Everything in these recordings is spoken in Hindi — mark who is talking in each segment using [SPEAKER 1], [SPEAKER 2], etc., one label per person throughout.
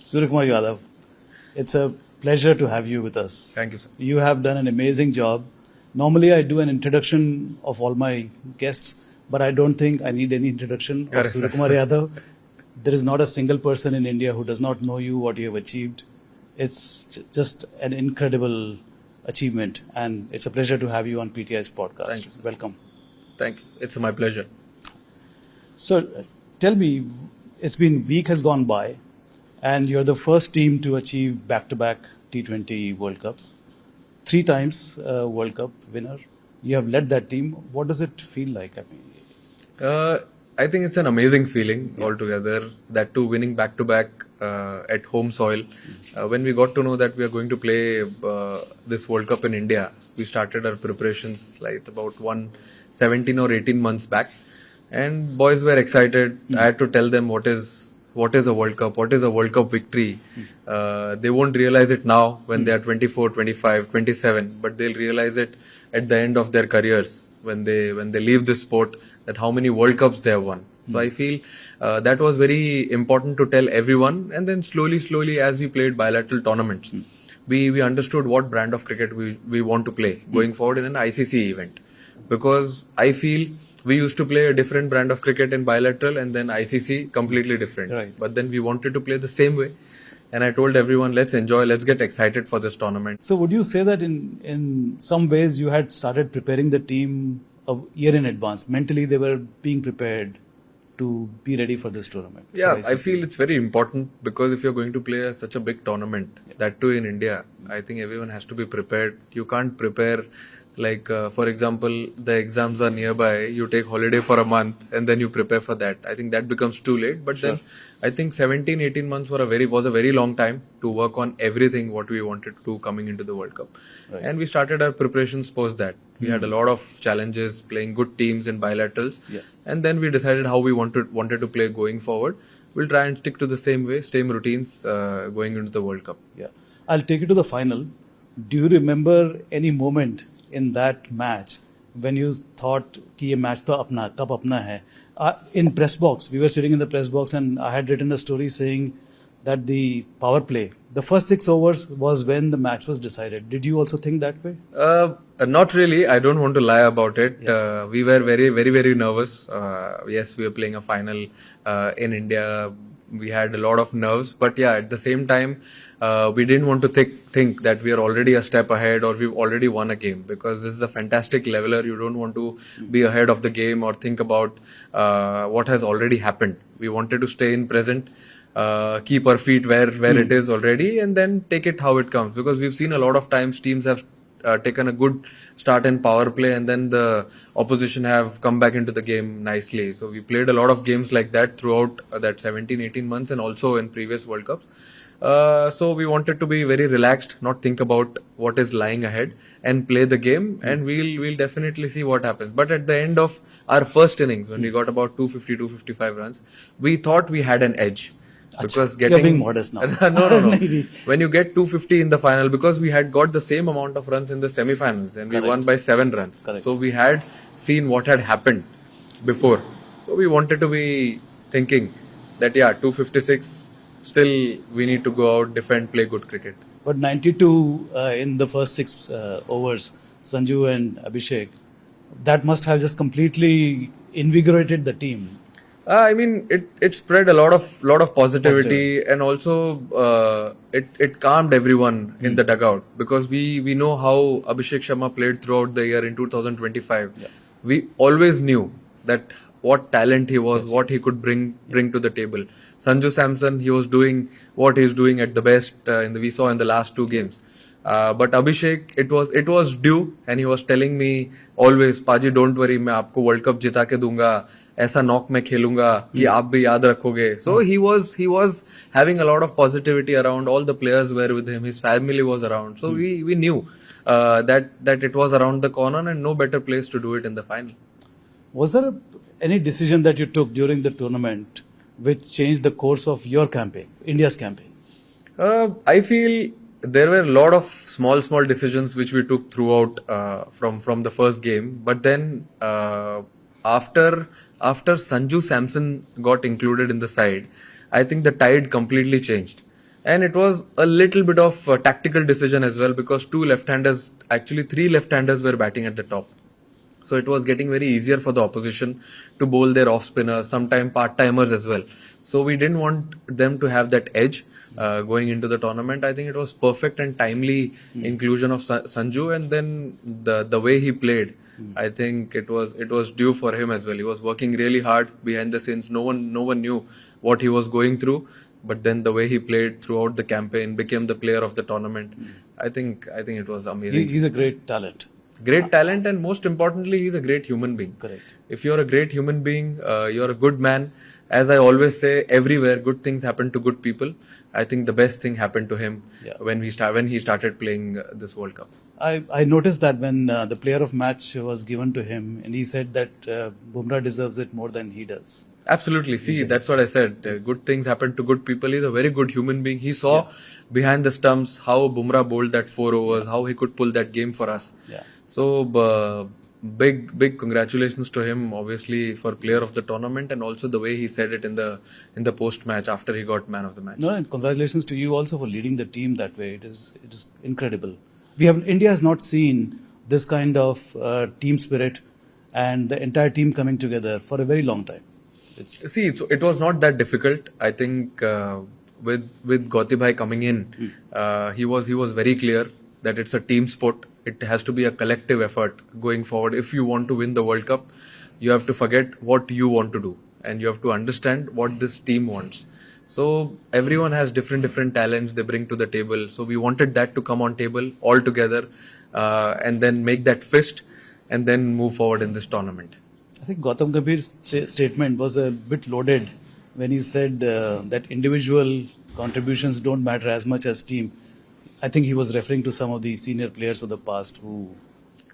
[SPEAKER 1] Suryakumar Yadav, it's a pleasure to have you with us.
[SPEAKER 2] Thank you, sir.
[SPEAKER 1] You have done an amazing job. Normally, I do an introduction of all my guests, but I don't think I need any introduction of
[SPEAKER 2] Correct, sir.
[SPEAKER 1] Suryakumar Yadav. There is not a single person in India who does not know you, what you have achieved. It's just an incredible achievement, and it's a pleasure to have you on PTI's podcast.
[SPEAKER 2] Thank you, sir.
[SPEAKER 1] Welcome.
[SPEAKER 2] Thank you. It's my pleasure.
[SPEAKER 1] So, tell me, it's been week has gone by, and you're the first team to achieve back-to-back T20 World Cups. 3 times World Cup winner. You have led that team. What does it feel like? I mean,
[SPEAKER 2] I think it's an amazing feeling altogether. That too, winning back-to-back at home soil. When we got to know that we are going to play this World Cup in India, we started our preparations like about 17 or 18 months back. And boys were excited. I had to tell them what is a World Cup, what is a World Cup victory. They won't realize it now when they are 24, 25, 27, but they'll realize it at the end of their careers when they leave this sport, that how many World Cups they have won. So I feel that was very important to tell everyone. And then slowly as we played bilateral tournaments, we understood what brand of cricket we want to play going forward in an ICC event. Because I feel we used to play a different brand of cricket in bilateral and then ICC completely different.
[SPEAKER 1] Right.
[SPEAKER 2] But then we wanted to play the same way. And I told everyone, let's enjoy, let's get excited for this tournament.
[SPEAKER 1] so would you say that in some ways you had started preparing the team a year in advance? Mentally, they were being prepared to be ready for this tournament?
[SPEAKER 2] Yeah,
[SPEAKER 1] for
[SPEAKER 2] I
[SPEAKER 1] ICC?
[SPEAKER 2] feel it's very important because if you're going to play such a big tournament, that too in India, I think everyone has to be prepared. You can't prepare like, for example, the exams are nearby, you take holiday for a month and then you prepare for that. I think that becomes too late. But then I think 17, 18 months was a very long time to work on everything what we wanted to do coming into the World Cup.
[SPEAKER 1] Right.
[SPEAKER 2] And we started our preparations post that. We had a lot of challenges playing good teams in bilaterals.
[SPEAKER 1] Yeah.
[SPEAKER 2] And then we decided how we wanted to play going forward. We'll try and stick to the same way, same routines going into the World Cup.
[SPEAKER 1] Yeah. I'll take you to the final. Do you remember any moment in that match when you thought कि ये match तो अपना कप अपना है? In press box, we were sitting in the press box and I had written a story saying that the power play, the first 6 overs was when the match was decided. Did you also think that way?
[SPEAKER 2] Not really. I don't want to lie about it. We were very nervous. Yes, we were playing a final in India. We had a lot of nerves, but yeah, at the same time, we didn't want to think that we are already a step ahead or we've already won a game, because this is a fantastic leveler. You don't want to be ahead of the game or think about what has already happened. We wanted to stay in present, keep our feet where it is already, and then take it how it comes. Because we've seen a lot of times teams have taken a good start in power play and then the opposition have come back into the game nicely. So we played a lot of games like that throughout that 17, 18 months and also in previous World Cups. So we wanted to be very relaxed, not think about what is lying ahead and play the game, and we'll definitely see what happens. But at the end of our first innings, when we got about 250, 255 runs, we thought we had an edge. Because
[SPEAKER 1] You're being modest now.
[SPEAKER 2] No. When you get 250 in the final, because we had got the same amount of runs in the semi-finals and we won by 7 runs.
[SPEAKER 1] Correct.
[SPEAKER 2] So we had seen what had happened before. So we wanted to be thinking that 256, still we need to go out, defend, play good cricket.
[SPEAKER 1] But 92 in the first 6 overs, Sanju and Abhishek, that must have just completely invigorated the team.
[SPEAKER 2] I mean, it spread a lot of positivity, and also it calmed everyone in the dugout, because we know how Abhishek Sharma played throughout the year in 2025.
[SPEAKER 1] Yeah.
[SPEAKER 2] We always knew that what talent he was, what he could bring to the table. Sanju Samson, he was doing what he's doing at the best we saw in the last 2 games. But Abhishek, it was due, and he was telling me always, Paji, don't worry, मैं आपको World Cup जिता के दूंगा, ऐसा knock मैं खेलूंगा कि आप भी याद रखोगे. So he was having a lot of positivity around. All the players were with him. His family was around. So we knew that it was around the corner and no better place to do it in the final.
[SPEAKER 1] Was there any decision that you took during the tournament which changed the course of your campaign, India's campaign?
[SPEAKER 2] I feel there were a lot of small decisions which we took throughout from the first game. But then after Sanju Samson got included in the side, I think the tide completely changed. And it was a little bit of a tactical decision as well because actually three left-handers were batting at the top. So it was getting very easier for the opposition to bowl their off spinners, sometimes part-timers as well. So we didn't want them to have that edge going into the tournament. I think it was perfect and timely inclusion of Sanju, and then the way he played. I think it was due for him as well. He was working really hard behind the scenes. No one knew what he was going through, but then the way he played throughout the campaign, became the player of the tournament. I think it was amazing.
[SPEAKER 1] He's a great talent.
[SPEAKER 2] Great talent, and most importantly, he's a great human being.
[SPEAKER 1] Correct.
[SPEAKER 2] If you're a great human being, you're a good man. As I always say, everywhere good things happen to good people. I think the best thing happened to him when he started playing this World Cup.
[SPEAKER 1] I noticed that when the player of match was given to him, and he said that Bumrah deserves it more than he does.
[SPEAKER 2] Absolutely. See, that's what I said. Good things happen to good people. He's a very good human being. He saw behind the stumps how Bumrah bowled that 4 overs, how he could pull that game for us.
[SPEAKER 1] Yeah.
[SPEAKER 2] So, big congratulations to him, obviously, for player of the tournament, and also the way he said it in the post match after he got man of the match.
[SPEAKER 1] No, and congratulations to you also for leading the team that way. It is incredible. India has not seen this kind of team spirit and the entire team coming together for a very long time.
[SPEAKER 2] It was not that difficult. I think with Gauti Bhai coming in, he was very clear that it's a team sport. It has to be a collective effort going forward. If you want to win the World Cup, you have to forget what you want to do, and you have to understand what this team wants. So everyone has different talents they bring to the table. So we wanted that to come on table all together, and then make that fist, and then move forward in this tournament.
[SPEAKER 1] I think Gautam Gambhir's statement was a bit loaded when he said that individual contributions don't matter as much as team. I think he was referring to some of the senior players of the past who.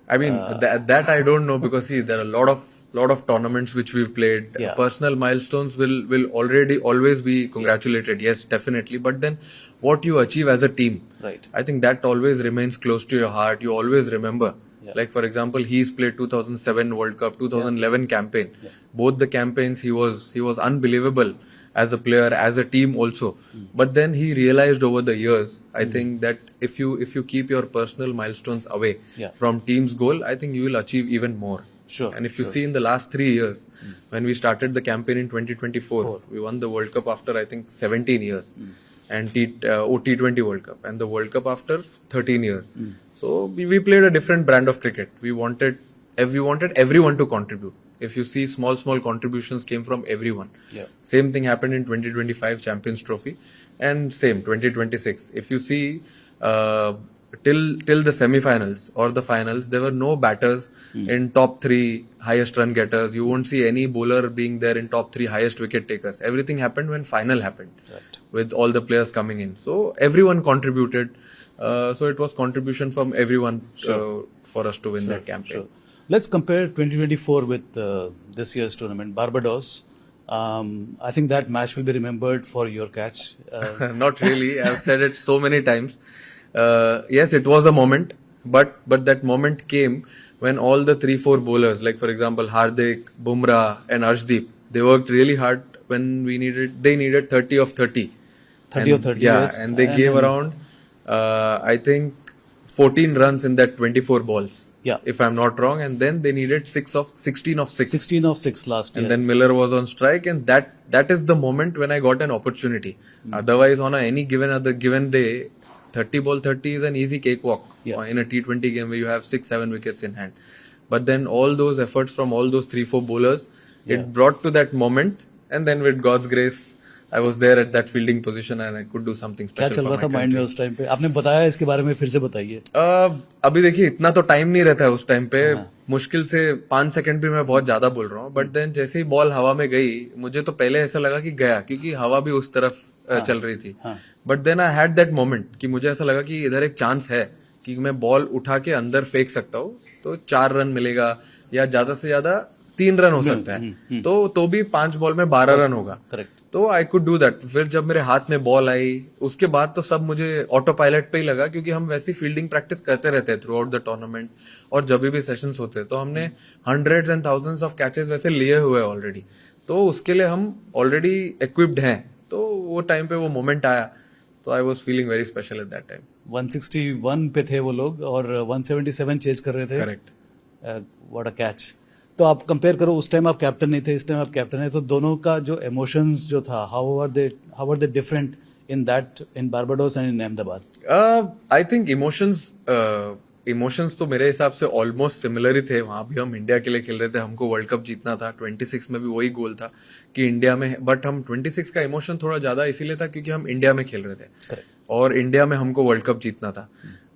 [SPEAKER 2] I mean, that I don't know, because see, there are a lot of tournaments which we've played.
[SPEAKER 1] Yeah.
[SPEAKER 2] Personal milestones will always be congratulated. Yes, definitely. But then what you achieve as a team,
[SPEAKER 1] Right.
[SPEAKER 2] I think that always remains close to your heart. You always remember.
[SPEAKER 1] Yeah.
[SPEAKER 2] Like, for example, he's played 2007 World Cup, 2011 campaign. Both the campaigns he was unbelievable as a player, as a team also. But then he realized over the years, I think that if you keep your personal milestones away from team's goal, I think you will achieve even more.
[SPEAKER 1] Sure.
[SPEAKER 2] And if you see in the last 3 years, when we started the campaign in 2024, we won the World Cup after I think 17 years. And T20 World Cup, and the World Cup after 13 years. So we played a different brand of cricket. We wanted everyone to contribute. If you see, small contributions came from everyone.
[SPEAKER 1] Yeah.
[SPEAKER 2] Same thing happened in 2025 Champions Trophy, and same 2026. If you see, till the semi-finals or the finals, there were no batters in top 3 highest run getters. You won't see any bowler being there in top 3 highest wicket takers. Everything happened when final happened, with all the players coming in. So everyone contributed. So it was contribution from everyone for us to win that campaign.
[SPEAKER 1] Sure. Let's compare 2024 with this year's tournament, Barbados. I think that match will be remembered for your catch.
[SPEAKER 2] Not really. I've said it so many times. Yes, it was a moment, but that moment came when all the 3-4 bowlers, like for example Hardik, Bumrah, and Arshdeep, they worked really hard when they needed 30 of 30.
[SPEAKER 1] 30 of 30,
[SPEAKER 2] yeah,
[SPEAKER 1] yes.
[SPEAKER 2] and they gave around, I think, 14 runs in that 24 balls.
[SPEAKER 1] Yeah.
[SPEAKER 2] If I'm not wrong, and then they needed 16 of 6.
[SPEAKER 1] 16 of 6 last year.
[SPEAKER 2] And then Miller was on strike, and that is the moment when I got an opportunity. Otherwise, on any given day, 30 ball 30 is an easy cakewalk in a T20 game where you have 6-7 wickets in hand. But then all those efforts from all those 3-4 bowlers, it brought to that moment, and then with God's grace, I was there at that fielding position and I could do something
[SPEAKER 1] क्या
[SPEAKER 2] special
[SPEAKER 1] चल
[SPEAKER 2] for
[SPEAKER 1] रहा
[SPEAKER 2] my
[SPEAKER 1] था माइंड में
[SPEAKER 2] country.
[SPEAKER 1] उस टाइम पे? आपने बताया, इसके बारे में फिर से बताइए.
[SPEAKER 2] अभी देखिए, इतना तो टाइम नहीं रहता है उस टाइम पे. मुश्किल से 5 सेकंड भी मैं बहुत ज्यादा बोल रहा हूँ. बट देन जैसे ही बॉल हवा में गई, मुझे तो पहले ऐसा लगा कि गया, क्योंकि हवा भी उस तरफ चल रही थी. But then I had that moment कि मुझे ऐसा लगा कि इधर एक चांस है कि मैं बॉल उठा के अंदर फेंक सकता हूँ, तो 4 रन मिलेगा, या ज्यादा से ज्यादा 3 रन हो सकता है. तो भी 5 बॉल में 12 रन होगा.
[SPEAKER 1] करेक्ट.
[SPEAKER 2] तो आई कुड डू दैट. फिर जब मेरे हाथ में बॉल आई, उसके बाद तो सब मुझे ऑटो पायलट पे ही लगा, क्योंकि हम वैसी फील्डिंग प्रैक्टिस करते रहते हैं थ्रू आउट द टूर्नामेंट, और जब भी सेशंस होते हैं तो हमने hundreds and thousands of catches वैसे लिए हुए हैं ऑलरेडी. तो उसके लिए हम ऑलरेडी इक्विप्ड हैं. तो वो टाइम पे वो मोमेंट आया, तो I was feeling very special eight that time.
[SPEAKER 1] 161 पे थे वो लोग और 177 चेज कर रहे थे.
[SPEAKER 2] करेक्ट.
[SPEAKER 1] What a catch. तो आप कंपेयर करो, उस टाइम आप कैप्टन नहीं थे, इस टाइम आप कैप्टन है, तो दोनों का जो इमोशंस जो था, how are they different in Barbados and in Ahmedabad?
[SPEAKER 2] I think emotions तो मेरे हिसाब से ऑलमोस्ट सिमिलर ही थे. वहां भी हम इंडिया के लिए खेल रहे थे, हमको वर्ल्ड कप जीतना था. 26 में भी वही गोल था कि इंडिया में, बट हम 26 का इमोशन थोड़ा ज्यादा इसीलिए था क्योंकि हम इंडिया में खेल रहे थे.
[SPEAKER 1] Correct.
[SPEAKER 2] और इंडिया में हमको वर्ल्ड कप जीतना था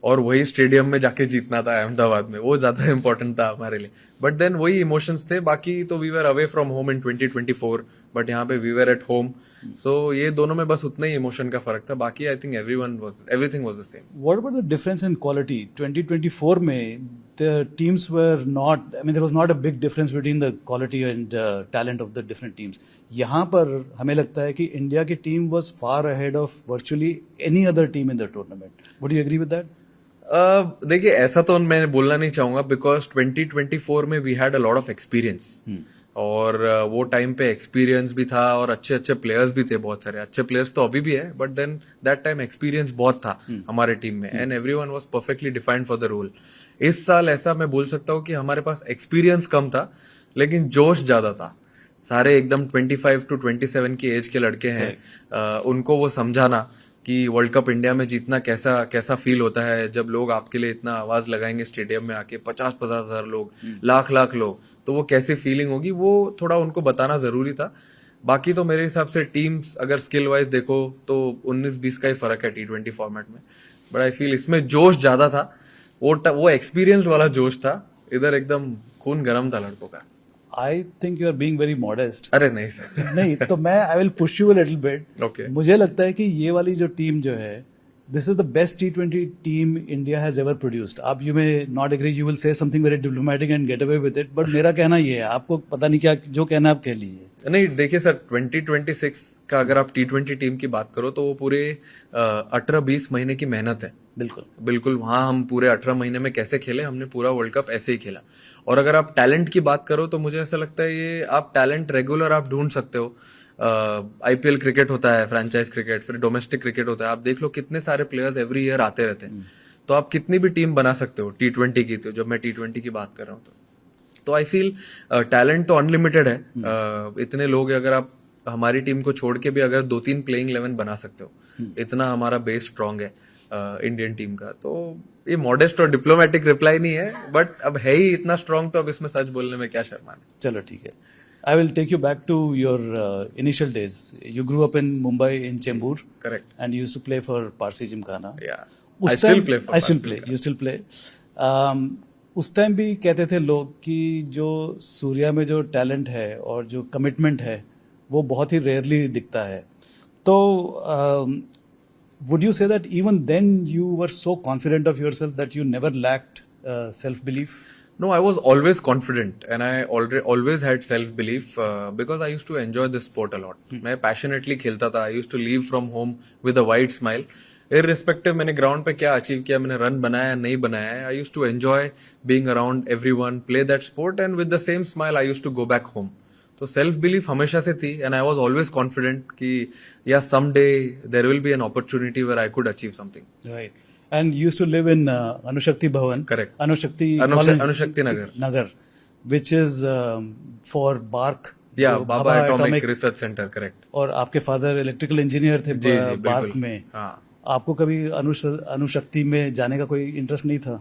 [SPEAKER 2] और वही स्टेडियम में जाके जीतना था अहमदाबाद में, वो ज्यादा इंपॉर्टेंट था हमारे लिए. बट देन वही इमोशंस थे. बाकी तो we were away from home in 2024, but यहाँ पे we were at home. So ये दोनों में बस उतना ही इमोशन का फर्क था. बाकी आई think everything was the same.
[SPEAKER 1] What about the difference in quality? 2024 में the teams were not, I mean there was not a big difference between the quality and talent of the different teams. यहाँ पर हमें लगता है कि इंडिया की team was far ahead of virtually any other team in the tournament. Would you agree with that?
[SPEAKER 2] देखिए, ऐसा तो मैं बोलना नहीं चाहूंगा बिकॉज 2024 में we had a lot of experience. और वो टाइम पे एक्सपीरियंस भी था और अच्छे अच्छे प्लेयर्स भी थे. बहुत सारे अच्छे प्लेयर्स तो अभी भी है, but then that time experience बहुत था हमारे टीम में and everyone was perfectly defined for the role. इस साल ऐसा मैं बोल सकता हूँ कि हमारे पास एक्सपीरियंस कम था लेकिन जोश ज्यादा था. सारे एकदम 25 to 27 की एज के लड़के हैं. उनको वो समझाना कि वर्ल्ड कप इंडिया में जीतना कैसा फील होता है जब लोग आपके लिए इतना आवाज लगाएंगे स्टेडियम में आके, 50-50 हजार लोग, लाख लोग, तो वो कैसी फीलिंग होगी, वो थोड़ा उनको बताना जरूरी था. बाकी तो मेरे हिसाब से टीम्स अगर स्किल वाइज देखो तो 19-20 का ही फर्क है T20 फॉर्मेट में. बट आई फील इसमें जोश ज्यादा था. वो एक्सपीरियंस वाला जोश था. इधर एकदम खून गर्म था लड़कों का.
[SPEAKER 1] I think you are being very modest.
[SPEAKER 2] अरे नहीं सर.
[SPEAKER 1] नहीं तो मैं I will push you a little bit.
[SPEAKER 2] Okay.
[SPEAKER 1] मुझे लगता है कि ये वाली जो टीम जो है, this is the best T20 team India has ever produced. आप you may not agree, you will say something very diplomatic and get away with it, but मेरा कहना ये है, आपको पता नहीं क्या जो कहना है आप कह लीजिए.
[SPEAKER 2] नहीं देखिए सर, 2026 का अगर आप T20 टीम की बात करो तो वो पूरे 18-20 महीने की मेहनत है. बिल्कुल वहां हम पूरे 18 महीने में कैसे खेले, हमने पूरा वर्ल्ड कप ऐसे ही खेला. और अगर आप टैलेंट की बात करो तो मुझे ऐसा लगता है ये आप टैलेंट रेगुलर आप ढूंढ सकते हो. IPL क्रिकेट होता है, फ्रेंचाइज क्रिकेट, फिर डोमेस्टिक क्रिकेट होता है. आप देख लो कितने सारे प्लेयर्स एवरी ईयर आते रहते हैं. तो आप कितनी भी टीम बना सकते हो T20 की. तो जब मैं T20 की बात कर रहा हूँ तो आई फील टैलेंट तो अनलिमिटेड है. इतने लोग अगर आप हमारी टीम को छोड़ के भी अगर 2-3 प्लेइंग 11 बना सकते हो, इतना हमारा बेस स्ट्रांग है इंडियन टीम का. तो ये मॉडेस्ट और डिप्लोमेटिक रिप्लाई नहीं है, बट अब है ही इतना स्ट्रांग तो अब इसमें सच बोलने में क्या शर्माना.
[SPEAKER 1] चलो ठीक है. I will take you back to your initial days. You grew up in Mumbai in Chembur.
[SPEAKER 2] Correct.
[SPEAKER 1] And you used to play for Parsi Gymkhana.
[SPEAKER 2] Yeah.
[SPEAKER 1] उस
[SPEAKER 2] I still
[SPEAKER 1] time-
[SPEAKER 2] play for
[SPEAKER 1] I still
[SPEAKER 2] Parsi
[SPEAKER 1] play.
[SPEAKER 2] Gymkhana.
[SPEAKER 1] You still play. उस टाइम भी कहते थे लोग कि जो सूर्या में जो टैलेंट है और जो कमिटमेंट है वो बहुत ही रेयरली दिखता है. तो would you say that even then you were so confident of yourself that you never lacked self-belief?
[SPEAKER 2] No, I was always confident and I always had self-belief because I used to enjoy this sport a lot. मैं passionately खेलता था. I used to leave from home with a wide smile. Irrespective मैंने ग्राउंड पे क्या अचीव किया, मैंने रन बनाया नहीं बनाया, I used to enjoy being around everyone, play that sport and with the same smile I used to go back home. तो सेल्फ बिलीफ हमेशा से थी and I was always confident कि या someday there will be an opportunity where I could achieve something.
[SPEAKER 1] Right. And you used to live in Anushakti Bhavan.
[SPEAKER 2] Correct.
[SPEAKER 1] Anushakti Nagar, which is for BARC.
[SPEAKER 2] Yeah, Baba Atomic Research Center, correct.
[SPEAKER 1] और आपके फादर इलेक्ट्रिकल इंजीनियर थे BARC में.
[SPEAKER 2] हाँ.
[SPEAKER 1] आपको कभी अनुशक्ति में जाने का कोई इंटरेस्ट नहीं था?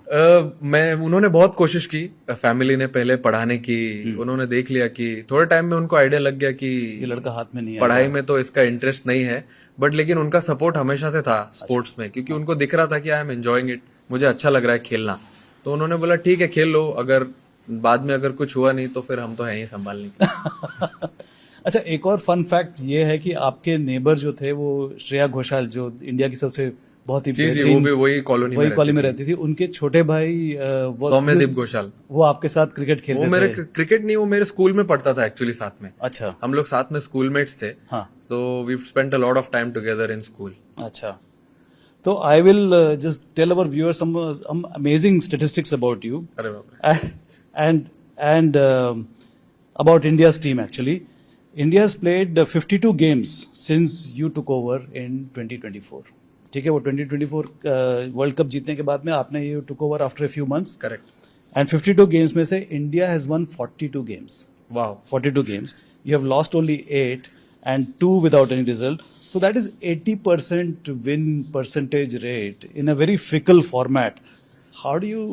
[SPEAKER 2] उन्होंने बहुत कोशिश की, फैमिली ने पहले पढ़ाने की. उन्होंने देख लिया कि थोड़े टाइम में उनको आइडिया लग गया कि
[SPEAKER 1] ये लड़का हाथ में नहीं है,
[SPEAKER 2] पढ़ाई में तो इसका इंटरेस्ट नहीं है. बट लेकिन उनका सपोर्ट हमेशा से था स्पोर्ट्स में, क्योंकि उनको दिख रहा था कि आई एम एंजॉयिंग इट, मुझे अच्छा लग रहा है खेलना. तो उन्होंने बोला ठीक है खेल लो, अगर बाद में अगर कुछ हुआ नहीं तो फिर हम तो हैं ही संभालने के.
[SPEAKER 1] अच्छा, एक और फन फैक्ट ये है कि आपके नेबर जो थे वो श्रेया घोषाल, जो इंडिया की सबसे बहुत ही
[SPEAKER 2] वो भी वही कॉलोनी
[SPEAKER 1] में रहती थी, उनके छोटे भाई
[SPEAKER 2] सौम्यदीप घोषाल,
[SPEAKER 1] वो आपके साथ क्रिकेट खेलते थे.
[SPEAKER 2] वो मेरे क्रिकेट नहीं, वो मेरे स्कूल में पढ़ता था एक्चुअली साथ में.
[SPEAKER 1] अच्छा.
[SPEAKER 2] हम लोग साथ में स्कूलमेट्स थे.
[SPEAKER 1] हाँ.
[SPEAKER 2] So we spent a lot of time together in school.
[SPEAKER 1] अच्छा. तो I will just tell our viewers some amazing statistics about you.
[SPEAKER 2] अरे बाप रे.
[SPEAKER 1] and about India's team actually. India has played 52 games since you took over in 2024. ठीक है, वो 2024 वर्ल्ड कप जीतने के बाद में आपने ये took over after a few months,
[SPEAKER 2] correct.
[SPEAKER 1] And 52 games में से India has one 42 games,
[SPEAKER 2] wow.
[SPEAKER 1] 42 games. You have lost only 8 and 2 without any result. So that is 80% win percentage rate in a very fickle format. How do you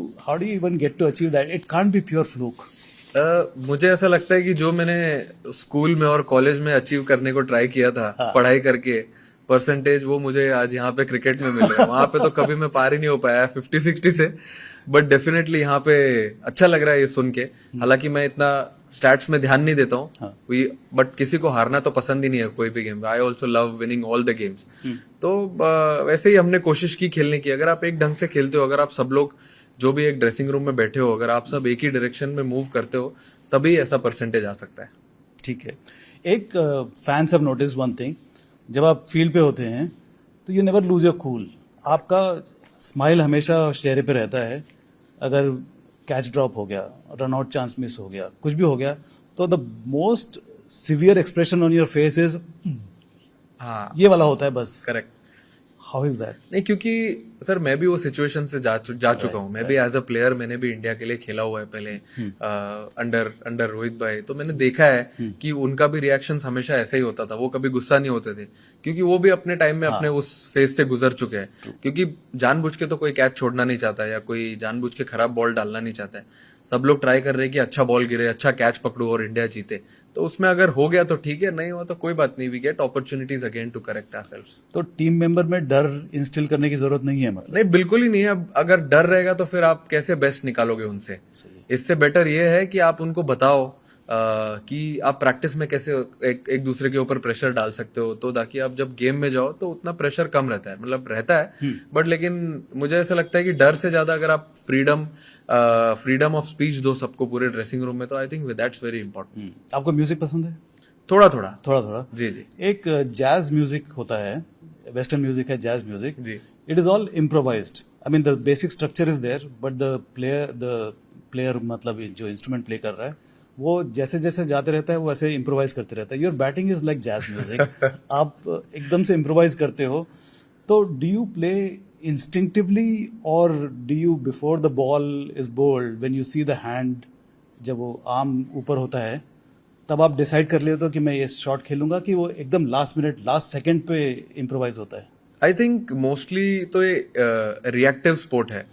[SPEAKER 1] even get to achieve that? It can't be pure fluke.
[SPEAKER 2] मुझे ऐसा लगता है कि जो मैंने स्कूल में और कॉलेज में अचीव करने को ट्राई किया था पढ़ाई करके, परसेंटेज वो मुझे आज यहाँ पे क्रिकेट में मिल रहा है। वहां पे तो कभी मैं पार ही नहीं हो पाया 50-60 से, बट डेफिनेटली यहाँ पे अच्छा लग रहा है ये सुन के। हालांकि मैं इतना स्टैट्स में ध्यान नहीं देता हूँ, बट किसी को हारना तो पसंद ही नहीं है कोई भी game. I also love winning all the games. तो वैसे ही हमने कोशिश की खेलने की। अगर आप एक ढंग से खेलते हो, अगर आप सब लोग जो भी एक ड्रेसिंग रूम में बैठे हो, अगर आप सब एक ही डायरेक्शन में मूव करते हो, तभी ऐसा परसेंटेज आ सकता है।
[SPEAKER 1] ठीक है। एक fans have notice one thing, जब आप फील्ड पे होते हैं तो you never lose your cool. आपका स्माइल हमेशा चेहरे पे रहता है। अगर कैच ड्रॉप हो गया, रन आउट चांस मिस हो गया, कुछ भी हो गया, तो the most severe expression on your face is
[SPEAKER 2] हाँ,
[SPEAKER 1] ये वाला होता है बस।
[SPEAKER 2] करेक्ट।
[SPEAKER 1] How is that?
[SPEAKER 2] नहीं, क्योंकि सर मैं भी वो सिचुएशन से जा चुका हूँ। मैं भी एज अ प्लेयर मैंने भी इंडिया के लिए खेला हुआ है पहले, अंडर रोहित भाई। तो मैंने देखा है कि उनका भी रिएक्शन हमेशा ऐसा ही होता था। वो कभी गुस्सा नहीं होते थे, क्योंकि वो भी अपने टाइम में अपने उस फेज से गुजर चुके हैं। क्योंकि जानबूझ के तो कोई कैच छोड़ना नहीं चाहता, या कोई जानबूझ के खराब बॉल डालना नहीं चाहता है। सब लोग ट्राई कर रहे हैं कि अच्छा बॉल गिरे, अच्छा कैच पकड़ो और इंडिया जीते। तो उसमें अगर हो गया तो ठीक है, नहीं हुआ तो कोई बात नहीं। We get opportunities again to correct ourselves.
[SPEAKER 1] तो टीम मेंबर में डर इंस्टिल करने की जरूरत नहीं है, मतलब?
[SPEAKER 2] नहीं, बिल्कुल ही नहीं है। अब अगर डर रहेगा तो फिर आप कैसे बेस्ट निकालोगे उनसे? इससे बेटर ये है कि आप उनको बताओ कि आप प्रैक्टिस में कैसे एक दूसरे के ऊपर प्रेशर डाल सकते हो, तो ताकि आप जब गेम में जाओ तो उतना प्रेशर कम रहता है। मतलब रहता है, बट लेकिन मुझे ऐसा लगता है कि डर से ज्यादा अगर आप फ्रीडम ऑफ स्पीच दो सबको पूरे ड्रेसिंग रूम में, तो I think that's very important.
[SPEAKER 1] आपको म्यूजिक पसंद है?
[SPEAKER 2] थोड़ा थोड़ा। जी।
[SPEAKER 1] एक जैज म्यूजिक होता है, वेस्टर्न म्यूजिक है jazz music
[SPEAKER 2] ji.
[SPEAKER 1] It is all improvised. I mean the basic structure is there, but the player मतलब जो इंस्ट्रूमेंट प्ले कर रहा है वो जैसे जैसे जाते रहता है वो ऐसे इम्प्रोवाइज करते रहता है। Your batting is like jazz music. आप एकदम से इम्प्रोवाइज करते हो, तो डू यू प्ले इंस्टिंक्टिवली और do you before the ball is bowled, when you see the hand, जब वो आर्म ऊपर होता है, तब आप डिसाइड कर लेते हो कि मैं ये शॉट खेलूंगा, कि वो एकदम लास्ट मिनट लास्ट सेकंड पे इम्प्रोवाइज होता है?
[SPEAKER 2] आई थिंक मोस्टली तो ये रिएक्टिव स्पोर्ट है,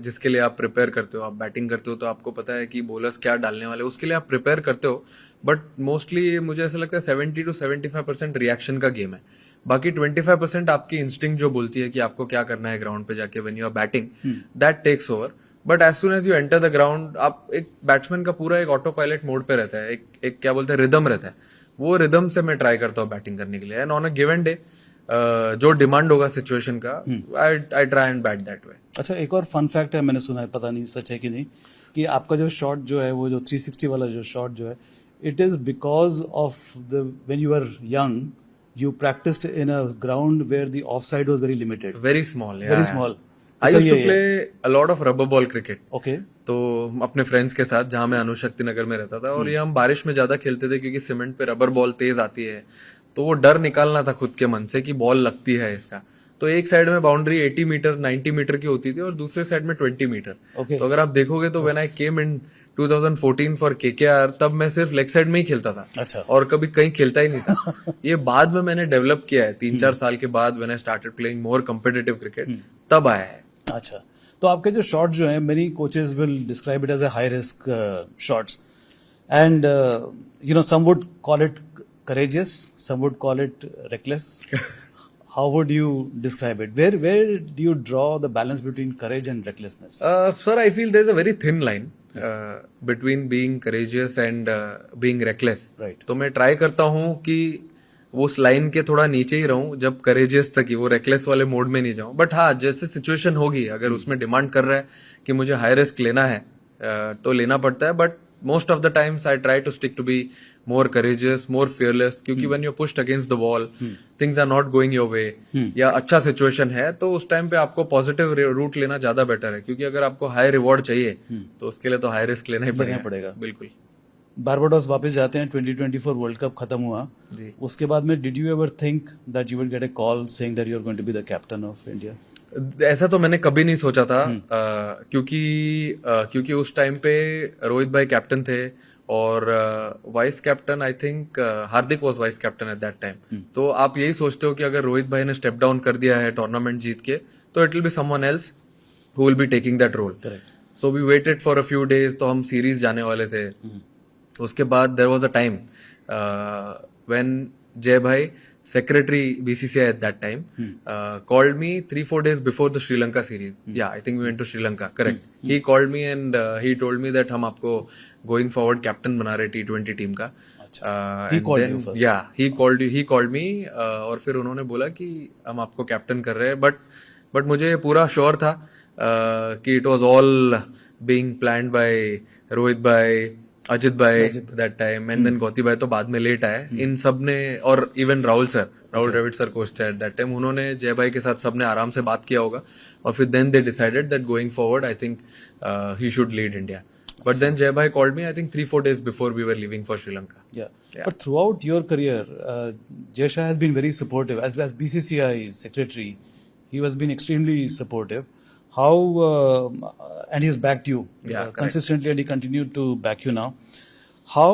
[SPEAKER 2] जिसके लिए आप प्रिपेयर करते हो। आप बैटिंग करते हो तो आपको पता है कि बॉलर्स क्या डालने वाले, उसके लिए आप प्रिपेयर करते हो। बट मोस्टली मुझे ऐसा लगता है 70 to 75% रिएक्शन का गेम है। बाकी 25% आपकी इंस्टिंक्ट जो बोलती है कि आपको क्या करना है ग्राउंड पे जाके when you are batting, that takes over. But as soon as you enter the ground, आप एक बैट्समैन का पूरा एक ऑटो पायलट मोड पे रहता है, एक क्या बोलते हैं रिदम रहता है। वो रिदम से मैं ट्राई करता हूँ बैटिंग करने के लिए, and on a given day जो डिमांड होगा सिचुएशन का, I try and bat that way.
[SPEAKER 1] अच्छा, एक और फन फैक्ट है, मैंने सुना है, पता नहीं सच है कि नहीं, कि आपका जो शॉट जो है, वो जो 360 वाला जो शॉट जो है, it is because of the when you are young you practiced in a ground where the offside was very limited,
[SPEAKER 2] very small, yeah,
[SPEAKER 1] very small.
[SPEAKER 2] I used to play a lot of rubber ball cricket.
[SPEAKER 1] Okay.
[SPEAKER 2] तो अपने फ्रेंड्स के साथ, जहाँ मैं अनुशक्ति नगर में रहता था, और ये हम बारिश में ज्यादा खेलते थे क्योंकि सीमेंट पे रबर बॉल तेज आती है, तो वो डर निकालना था खुद के मन से कि बॉल लगती है इसका। तो एक साइड में बाउंड्री 80 मीटर 90 मीटर की होती थी और दूसरे साइड में 20 मीटर।
[SPEAKER 1] Okay.
[SPEAKER 2] तो अगर आप देखोगे तो when I came in 2014 for KKR, तब मैं सिर्फ लेग साइड में ही खेलता था।
[SPEAKER 1] अच्छा।
[SPEAKER 2] और कभी कहीं खेलता ही नहीं था। ये बाद में मैंने डेवलप किया है 3-4 साल के बाद, when I started playing more competitive cricket, तब आया है।
[SPEAKER 1] अच्छा, तो आपके जो शॉट जो है, many coaches will describe it as a high risk shots, and you know some would call it courageous, some would call it reckless. How would you describe it? Where do you draw the balance between courage and recklessness?
[SPEAKER 2] Sir, I feel there's a very thin line between being courageous and being reckless.
[SPEAKER 1] Right.
[SPEAKER 2] तो मैं ट्राई करता हूँ कि वो उस लाइन के थोड़ा नीचे ही रहूं, जब करेजियस तक ही, वो रेकलेस वाले मोड में नहीं जाऊं। बट हाँ, जैसे सिचुएशन होगी, अगर उसमें डिमांड कर रहा है कि मुझे हाई रिस्क लेना है, तो लेना पड़ता है। But most of the times I try to stick to be more courageous, more fearless, क्योंकि when you're pushed against the wall, things are not going your way, या अच्छा सिचुएशन है, तो उस टाइम पे आपको पॉजिटिव रूट लेना ज्यादा बेटर है। क्योंकि अगर आपको हाई रिवॉर्ड चाहिए, तो उसके लिए तो हाई रिस्क लेना ही पड़ेगा।
[SPEAKER 1] पड़ेगा।
[SPEAKER 2] बिल्कुल।
[SPEAKER 1] बारबाडोस वापस जाते हैं, 2024 वर्ल्ड कप खत्म हुआ
[SPEAKER 2] जी।
[SPEAKER 1] उसके बाद में did you ever think that you will get a call saying that you are going to be the captain of India?
[SPEAKER 2] ऐसा तो मैंने कभी नहीं सोचा था, क्योंकि उस टाइम पे रोहित भाई कैप्टन थे और vice captain I think Hardik was vice captain eight that time. तो आप यही सोचते हो कि अगर रोहित भाई ने स्टेप डाउन कर दिया है टूर्नामेंट जीत के, तो it will be someone else who will be taking that role.
[SPEAKER 1] Correct.
[SPEAKER 2] So we waited for a few days, तो हम सीरीज जाने वाले थे। उसके बाद there was a time when Jay भाई secretary BCCI at that time called me 3-4 days before the Sri Lanka series. Yeah, I think we went to Sri Lanka. Correct. He called me and he told me that हम आपको going forward captain बना रहे T20 टीम का.
[SPEAKER 1] He called you first.
[SPEAKER 2] Yeah, he called me और फिर उन्होंने बोला कि हम आपको कैप्टन कर रहे हैं, but मुझे पूरा श्योर था कि it was all being planned by Rohit भाई, अजित भाई that time, and then Gauti भाई तो बाद में लेट आए। इन सब ने, और इवन राहुल द्रविड़ सर कोच थे एट दैट टाइम, उन्होंने जय भाई के साथ सबने आराम से बात किया होगा और फिर then they decided that going forward I think he should lead India. But then Jay bhai called me I think 3-4 days before we were leaving for Sri Lanka.
[SPEAKER 1] Yeah. But throughout your career, Jay Shah has been very supportive. As BCCI secretary, he has been extremely supportive. How and he's backed you consistently, and he continued to back you now. How,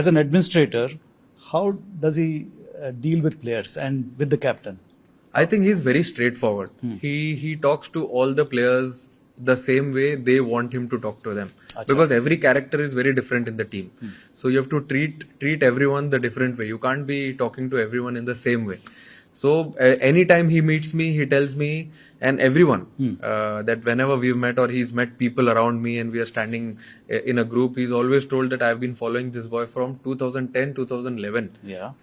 [SPEAKER 1] as an administrator, how does he deal with players and with the captain?
[SPEAKER 2] I think he's very straightforward. He talks to all the players the same way they want him to talk to them. Because every character is very different in the team. So you have to treat everyone the different way. You can't be talking to everyone in the same way. So anytime he meets me, he tells me and everyone that whenever we've met or he's met people around me and we are standing in a group, he's always told that I've been following this boy from 2010, 2011,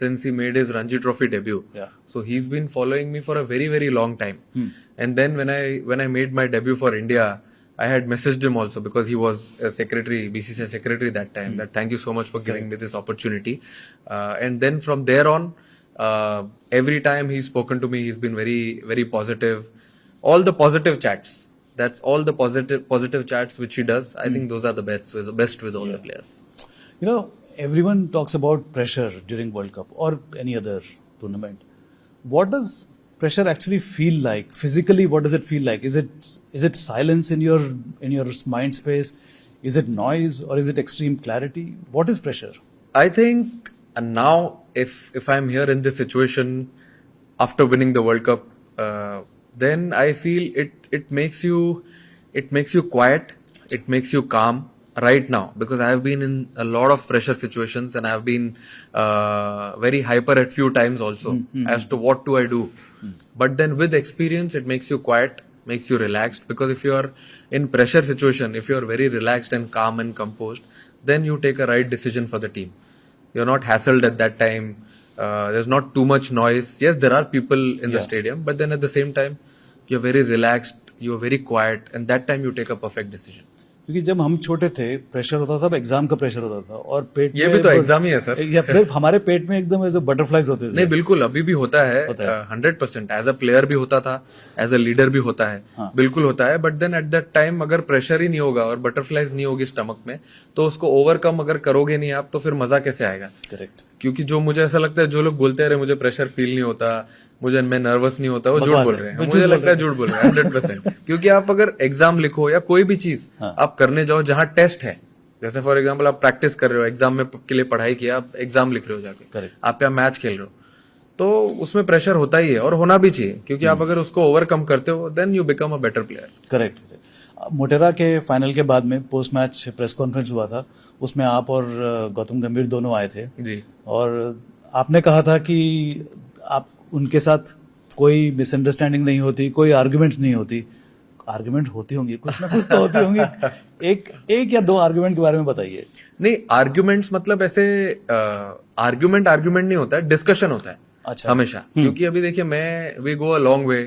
[SPEAKER 2] since he made his Ranji Trophy debut. So he's been following me for a very, very long time. And then when I made my debut for India, I had messaged him also because he was a secretary, BCCI secretary that time, that thank you so much for giving me this opportunity. And then from there on, every time he's spoken to me, he's been very, very positive. All the positive chats. That's all the positive chats which he does. I think those are the best with all the players.
[SPEAKER 1] You know, everyone talks about pressure during World Cup or any other tournament. What does pressure actually feel like? Physically, what does it feel like? Is it silence in your mind space? Is it noise or is it extreme clarity? What is pressure?
[SPEAKER 2] I think now if I'm here in this situation after winning the World Cup, then I feel it makes you quiet, it makes you calm right now, because I have been in a lot of pressure situations and I have been very hyper at few times also as to what do I do. But then with experience, it makes you quiet, makes you relaxed, because if you are in pressure situation, if you are very relaxed and calm and composed, then you take a right decision for the team. You're not hassled at that time. There's not too much noise. Yes, there are people in the stadium, but then at the same time, you're very relaxed, you're very quiet, and that time you take a perfect decision.
[SPEAKER 1] क्योंकि जब हम छोटे थे प्रेशर होता था, एग्जाम का प्रेशर होता था और पेट
[SPEAKER 2] ये भी तो एग्जाम ही है सर।
[SPEAKER 1] या फिर हमारे पेट में एकदम ऐसे बटरफ्लाइज होते थे।
[SPEAKER 2] नहीं, बिल्कुल अभी भी होता है 100%। एज अ प्लेयर भी होता था, एज अ लीडर भी होता है, बिल्कुल होता है। But then at that time अगर प्रेशर ही नहीं होगा और बटरफ्लाइज नहीं होगी स्टमक में, तो उसको ओवरकम अगर करोगे नहीं आप, तो फिर मजा कैसे आएगा? करेक्ट। क्योंकि जो मुझे ऐसा लगता है, जो लोग बोलते रहे मुझे प्रेशर फील नहीं होता, मैं नर्वस नहीं होता, वो झूठ बोल रहे हैं। मुझे लगता है झूठ बोल रहे हैं 100%। क्योंकि आप अगर एग्जाम लिखो या कोई भी चीज आप करने जाओ जहां टेस्ट है, जैसे फॉर एग्जाम्पल आप प्रैक्टिस कर रहे हो, एग्जाम में के लिए पढ़ाई किया, आप एग्जाम लिख रहे हो जाके, आप या मैच खेल रहे हो, तो उसमें प्रेशर होता ही है और होना भी चाहिए, क्योंकि आप अगर उसको ओवरकम करते हो then you become a better player. Correct.
[SPEAKER 1] Motera के फाइनल के बाद में पोस्ट मैच प्रेस कॉन्फ्रेंस हुआ था, उसमें आप और गौतम गंभीर दोनों आए थे जी, और आपने कहा था कि आप उनके साथ कोई मिसअंडरस्टैंडिंग नहीं होती, कोई आर्गुमेंट नहीं होती। आर्गुमेंट होती होंगी, कुछ ना कुछ तो होती होंगी। एक या दो आर्गुमेंट के बारे में बताइए।
[SPEAKER 2] नहीं, आर्गुमेंट्स मतलब ऐसे आर्गुमेंट नहीं होता है, डिस्कशन होता है। अच्छा। हमेशा, क्योंकि अभी देखिए वी गो अ लॉन्ग वे।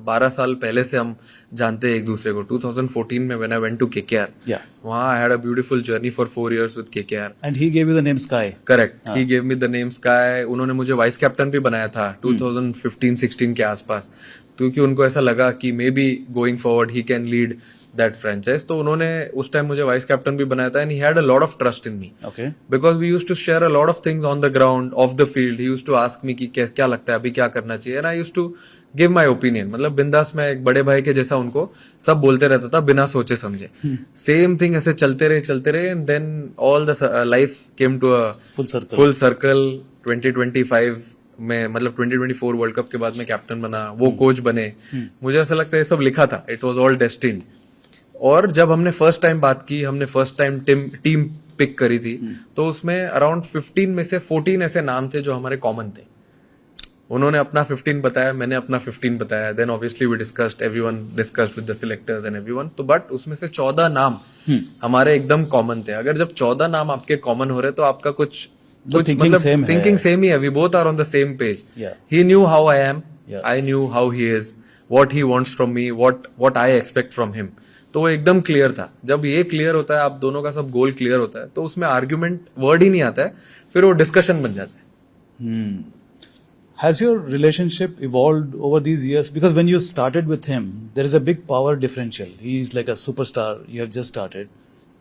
[SPEAKER 2] 12 साल पहले से हम जानते हैं एक दूसरे को। 2014 में when I went to KKR, वहां I had a beautiful journey for 4 years with KKR,
[SPEAKER 1] and he gave you the name Sky.
[SPEAKER 2] Correct, he gave me the name Sky. उन्होंने मुझे वाइस कैप्टन भी बनाया था 2015-16 के आसपास, क्योंकि उनको ऐसा लगा कि may be going forward he can lead that franchise. तो उन्होंने उस टाइम मुझे वाइस कैप्टन भी बनाया था, and he had a lot of trust in me.
[SPEAKER 1] Okay.
[SPEAKER 2] Because we use to share a lot of things on the ground, of the field. He use to ask me कि क्या लगता है अभी क्या करना चाहिए, and I use to give my opinion. मतलब बिंदास मैं एक बड़े भाई के जैसा उनको सब बोलते रहता था बिना सोचे समझे. सेम थिंग ऐसे चलते रहे, and then all the life came to a
[SPEAKER 1] Full circle.
[SPEAKER 2] 2025 में, मतलब 2024 वर्ल्ड कप के बाद मैं कैप्टन बना, वो कोच बने. मुझे ऐसा लगता है ये सब लिखा था, इट वाज ऑल डेस्टिन्ड. और जब हमने फर्स्ट टाइम बात की, हमने फर्स्ट टाइम टीम पिक करी थी, तो उसमें अराउंड 15 में से 14 ऐसे नाम थे जो हमारे कॉमन थे. उन्होंने अपना 15 बताया, मैंने अपना 15 बताया. Then obviously we discussed, everyone discussed with the selectors and everyone. तो बट उसमें से 14 नाम हमारे एकदम कॉमन थे. अगर जब 14 नाम आपके कॉमन हो रहे तो आपका कुछ
[SPEAKER 1] thinking same है.
[SPEAKER 2] थिंकिंग सेम ही है. We both are on the same page.
[SPEAKER 1] Yeah.
[SPEAKER 2] He knew how I am,
[SPEAKER 1] Yeah.
[SPEAKER 2] I knew how he is, what he wants from me, what I expect from him. तो वो एकदम क्लियर था. जब ये क्लियर होता है, आप दोनों का सब गोल क्लियर होता है, तो उसमें आर्ग्यूमेंट वर्ड ही नहीं आता है, फिर वो डिस्कशन बन जाता है.
[SPEAKER 1] Has your relationship evolved over these years? Because when you started with him, there is a big power differential. He is like a superstar. You have just started,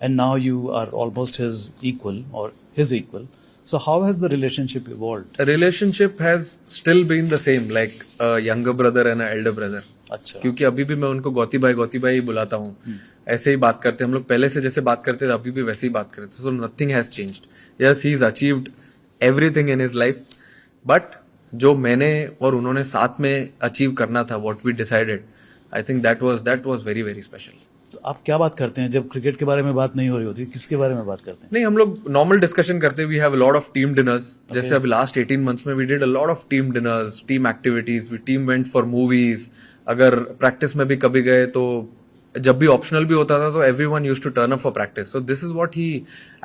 [SPEAKER 1] and now you are almost his equal or his equal. So how has the relationship evolved?
[SPEAKER 2] The relationship has still been the same, like a younger brother and an elder brother.
[SPEAKER 1] अच्छा.
[SPEAKER 2] क्योंकि अभी भी मैं उनको गौती भाई ही बुलाता हूँ. ऐसे ही बात करते हैं हम लोग, पहले से जैसे बात करते थे अभी भी वैसे ही बात करते हैं. So nothing has changed. Yes, he is achieved everything in his life, but जो मैंने और उन्होंने साथ में अचीव करना था, what we decided, I think that was very very special.
[SPEAKER 1] तो आप क्या बात करते हैं जब क्रिकेट के बारे में बात नहीं हो रही होती? किसके बारे में बात करते हैं?
[SPEAKER 2] नहीं, हम लोग नॉर्मल डिस्कशन करते हैं. We have a lot of team dinners. जैसे अभी लास्ट 18 मंथ्स में we did a lot of team dinners, team activities, we team went for movies. अगर प्रैक्टिस में भी कभी गए तो जब भी ऑप्शनल भी होता था तो everyone used to turn up for practice. So this is what he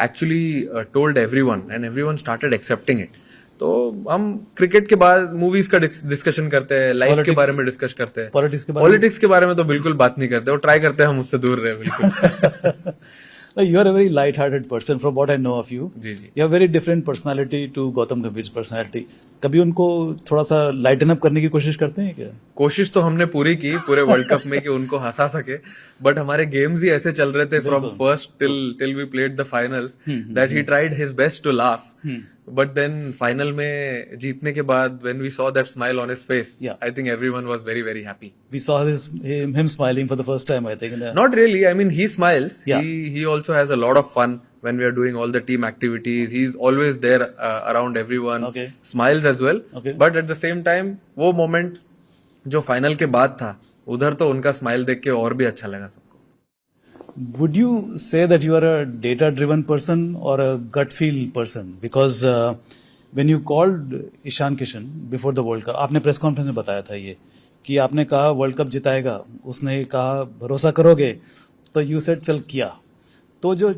[SPEAKER 2] actually told everyone, and everyone started accepting it. तो हम क्रिकेट के बाद मूवीज का डिस्कशन करते हैं, लाइफ के बारे में डिस्कस करते हैं. पॉलिटिक्स के बारे में तो बिल्कुल बात नहीं करते. वो ट्राई करते हैं हम उससे दूर रहे बिल्कुल.
[SPEAKER 1] You are a very light-hearted person from what I know of you.
[SPEAKER 2] Ji ji.
[SPEAKER 1] You have very different personality to Gautam Gambhir's personality. कभी उनको थोड़ा सा लाइटन अप करने की कोशिश करते हैं क्या?
[SPEAKER 2] कोशिश तो हमने पूरी की पूरे वर्ल्ड कप में कि उनको हंसा सके, बट हमारे गेम्स ही ऐसे चल रहे थे from first till we played the finals that he tried his best to laugh. But then final में जीतने के बाद when we saw that smile on his face,
[SPEAKER 1] Yeah.
[SPEAKER 2] I think everyone was very very happy.
[SPEAKER 1] We saw him smiling for the first time, I think.
[SPEAKER 2] Not really. I mean, he smiles.
[SPEAKER 1] Yeah.
[SPEAKER 2] He also has a lot of fun when we are doing all the team activities. He's always there around everyone.
[SPEAKER 1] Okay.
[SPEAKER 2] Smiles as well.
[SPEAKER 1] Okay.
[SPEAKER 2] But at the same time, वो moment जो फाइनल के बाद था, उधर तो उनका स्माइल देख के और भी अच्छा लगा सबको.
[SPEAKER 1] Would you say that you are a data-driven person or a gut feel person? Because when you called Ishan Kishan before the World Cup, आपने प्रेस कॉन्फ्रेंस में बताया था ये कि आपने कहा वर्ल्ड कप जिताएगा, उसने कहा भरोसा करोगे, तो यू सेड चल किया. तो जो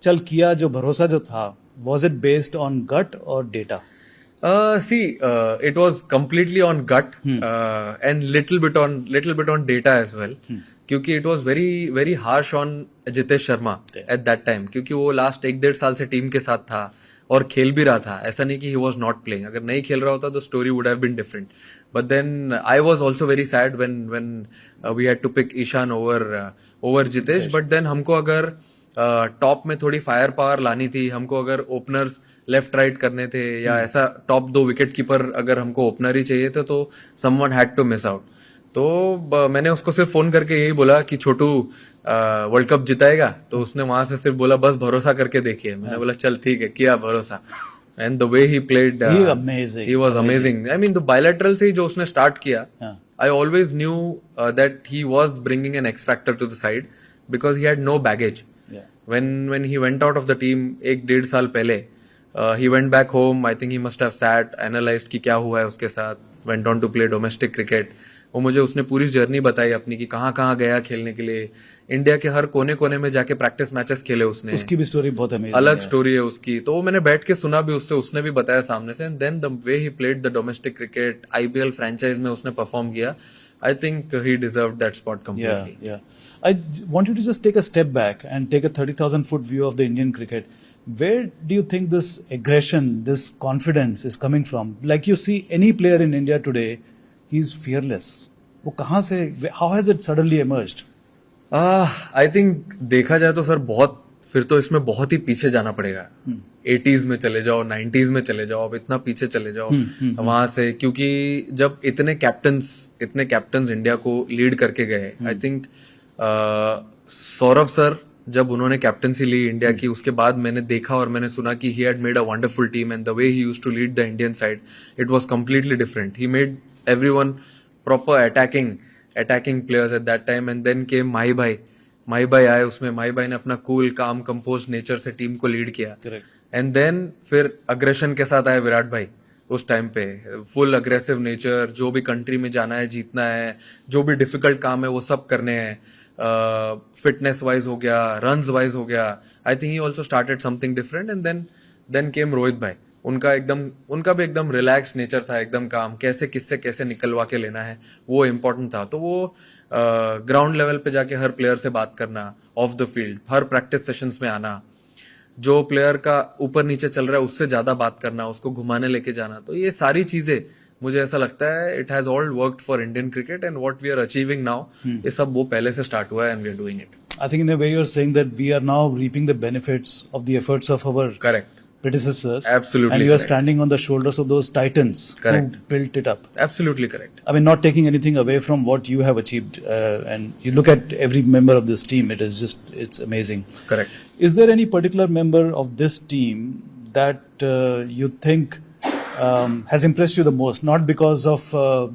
[SPEAKER 1] चल किया, जो भरोसा जो था, was it based on gut or data?
[SPEAKER 2] It was completely on gut and little bit on data as well. क्योंकि it was very very harsh on Jitesh Sharma at that time, क्योंकि वो लास्ट 1-1.5 साल से टीम के साथ था और खेल भी रहा था. ऐसा नहीं कि he was not playing. अगर नहीं खेल रहा होता तो story would have been different. But then I was also very sad when we had to pick Ishan over Jitesh. But then हमको अगर टॉप में थोड़ी फायर पावर लानी थी, हमको अगर ओपनर्स लेफ्ट राइट करने थे, या ऐसा टॉप 2 विकेट कीपर अगर हमको ओपनर ही चाहिए थे, तो someone had to miss out. तो मैंने उसको सिर्फ फोन करके यही बोला कि छोटू वर्ल्ड कप जिताएगा. तो उसने वहां से सिर्फ बोला बस भरोसा करके देखिए. मैंने बोला चल ठीक है, किया भरोसा. And the way he played, he was amazing. I mean the bilateral से ही जो उसने स्टार्ट किया, I always knew that he was bringing an X factor to the side because he had no baggage. When he went out of the team 1-1.5 साल पहले, he went back home. I think he must have sat, analyzed कि क्या हुआ है उसके साथ. Went on to play domestic cricket. वो मुझे उसने पूरी जर्नी बताई अपनी कि कहाँ गया खेलने के लिए. इंडिया के हर कोने कोने में जाके प्रैक्टिस मैचेस खेले उसने.
[SPEAKER 1] उसकी भी स्टोरी बहुत अमेजिंग है.
[SPEAKER 2] अलग स्टोरी है उसकी. तो वो मैंने बैठ के सुना भी उससे, उसने भी बताया सामने से. And then the way he played the domestic cricket, IPL franchise में उसने परफॉर्म किया. I think he deserved that spot completely.
[SPEAKER 1] Yeah. I want you to just take a step back and take a 30,000-foot view of the Indian cricket. Where do you think this aggression, this confidence is coming from? Like you see any player in India today, he's fearless. वो कहाँ से? How has it suddenly emerged?
[SPEAKER 2] I think देखा जाए तो सर बहुत फिर तो इसमें बहुत ही पीछे जाना पड़ेगा. 80s में चले जाओ, 90s में चले जाओ, अब इतना पीछे चले जाओ वहां से, क्योंकि जब इतने कैप्टन्स इंडिया को लीड करके गए. आई थिंक सौरव सर जब उन्होंने कैप्टनसी ली इंडिया की, उसके बाद मैंने देखा और मैंने सुना कि he had made a wonderful team and the way he used to lead the Indian side, it was completely different. He made everyone proper attacking players at that time. And then came Mahi भाई आए उसमें. माही भाई ने अपना कूल काम कंपोज नेचर से टीम को लीड किया. एंड देन फिर अग्रेशन के साथ आए विराट भाई उस टाइम पे. फुल अग्रेसिव नेचर, जो भी कंट्री में जाना है जीतना है, जो भी डिफिकल्ट काम है वो सब करने हैं. फिटनेस वाइज हो गया, रन्स वाइज हो गया. I think he also started something different. And then came Rohit भाई. उनका भी एकदम रिलैक्स नेचर था, एकदम काम, कैसे निकलवा के लेना है वो इम्पोर्टेंट था. तो वो ग्राउंड लेवल पे जाके हर प्लेयर से बात करना, of the field her practice sessions में आना, जो प्लेयर का ऊपर नीचे चल रहा है उससे ज्यादा बात करना, उसको घुमाने लेके जाना. तो ये सारी चीजें मुझे ऐसा लगता है it has all worked for Indian cricket and what we are achieving now, ये सब वो पहले से स्टार्ट हुआ है and we are doing it.
[SPEAKER 1] I think in a way you're saying that we are now reaping the benefits of the efforts of our
[SPEAKER 2] Correct.
[SPEAKER 1] predecessors.
[SPEAKER 2] Absolutely
[SPEAKER 1] And you are
[SPEAKER 2] correct.
[SPEAKER 1] standing on the shoulders of those titans
[SPEAKER 2] Correct.
[SPEAKER 1] who built it up.
[SPEAKER 2] Absolutely correct.
[SPEAKER 1] I mean, not taking anything away from what you have achieved. And you look at every member of this team, it's amazing.
[SPEAKER 2] Correct.
[SPEAKER 1] Is there any particular member of this team that you think has impressed you the most? Not because of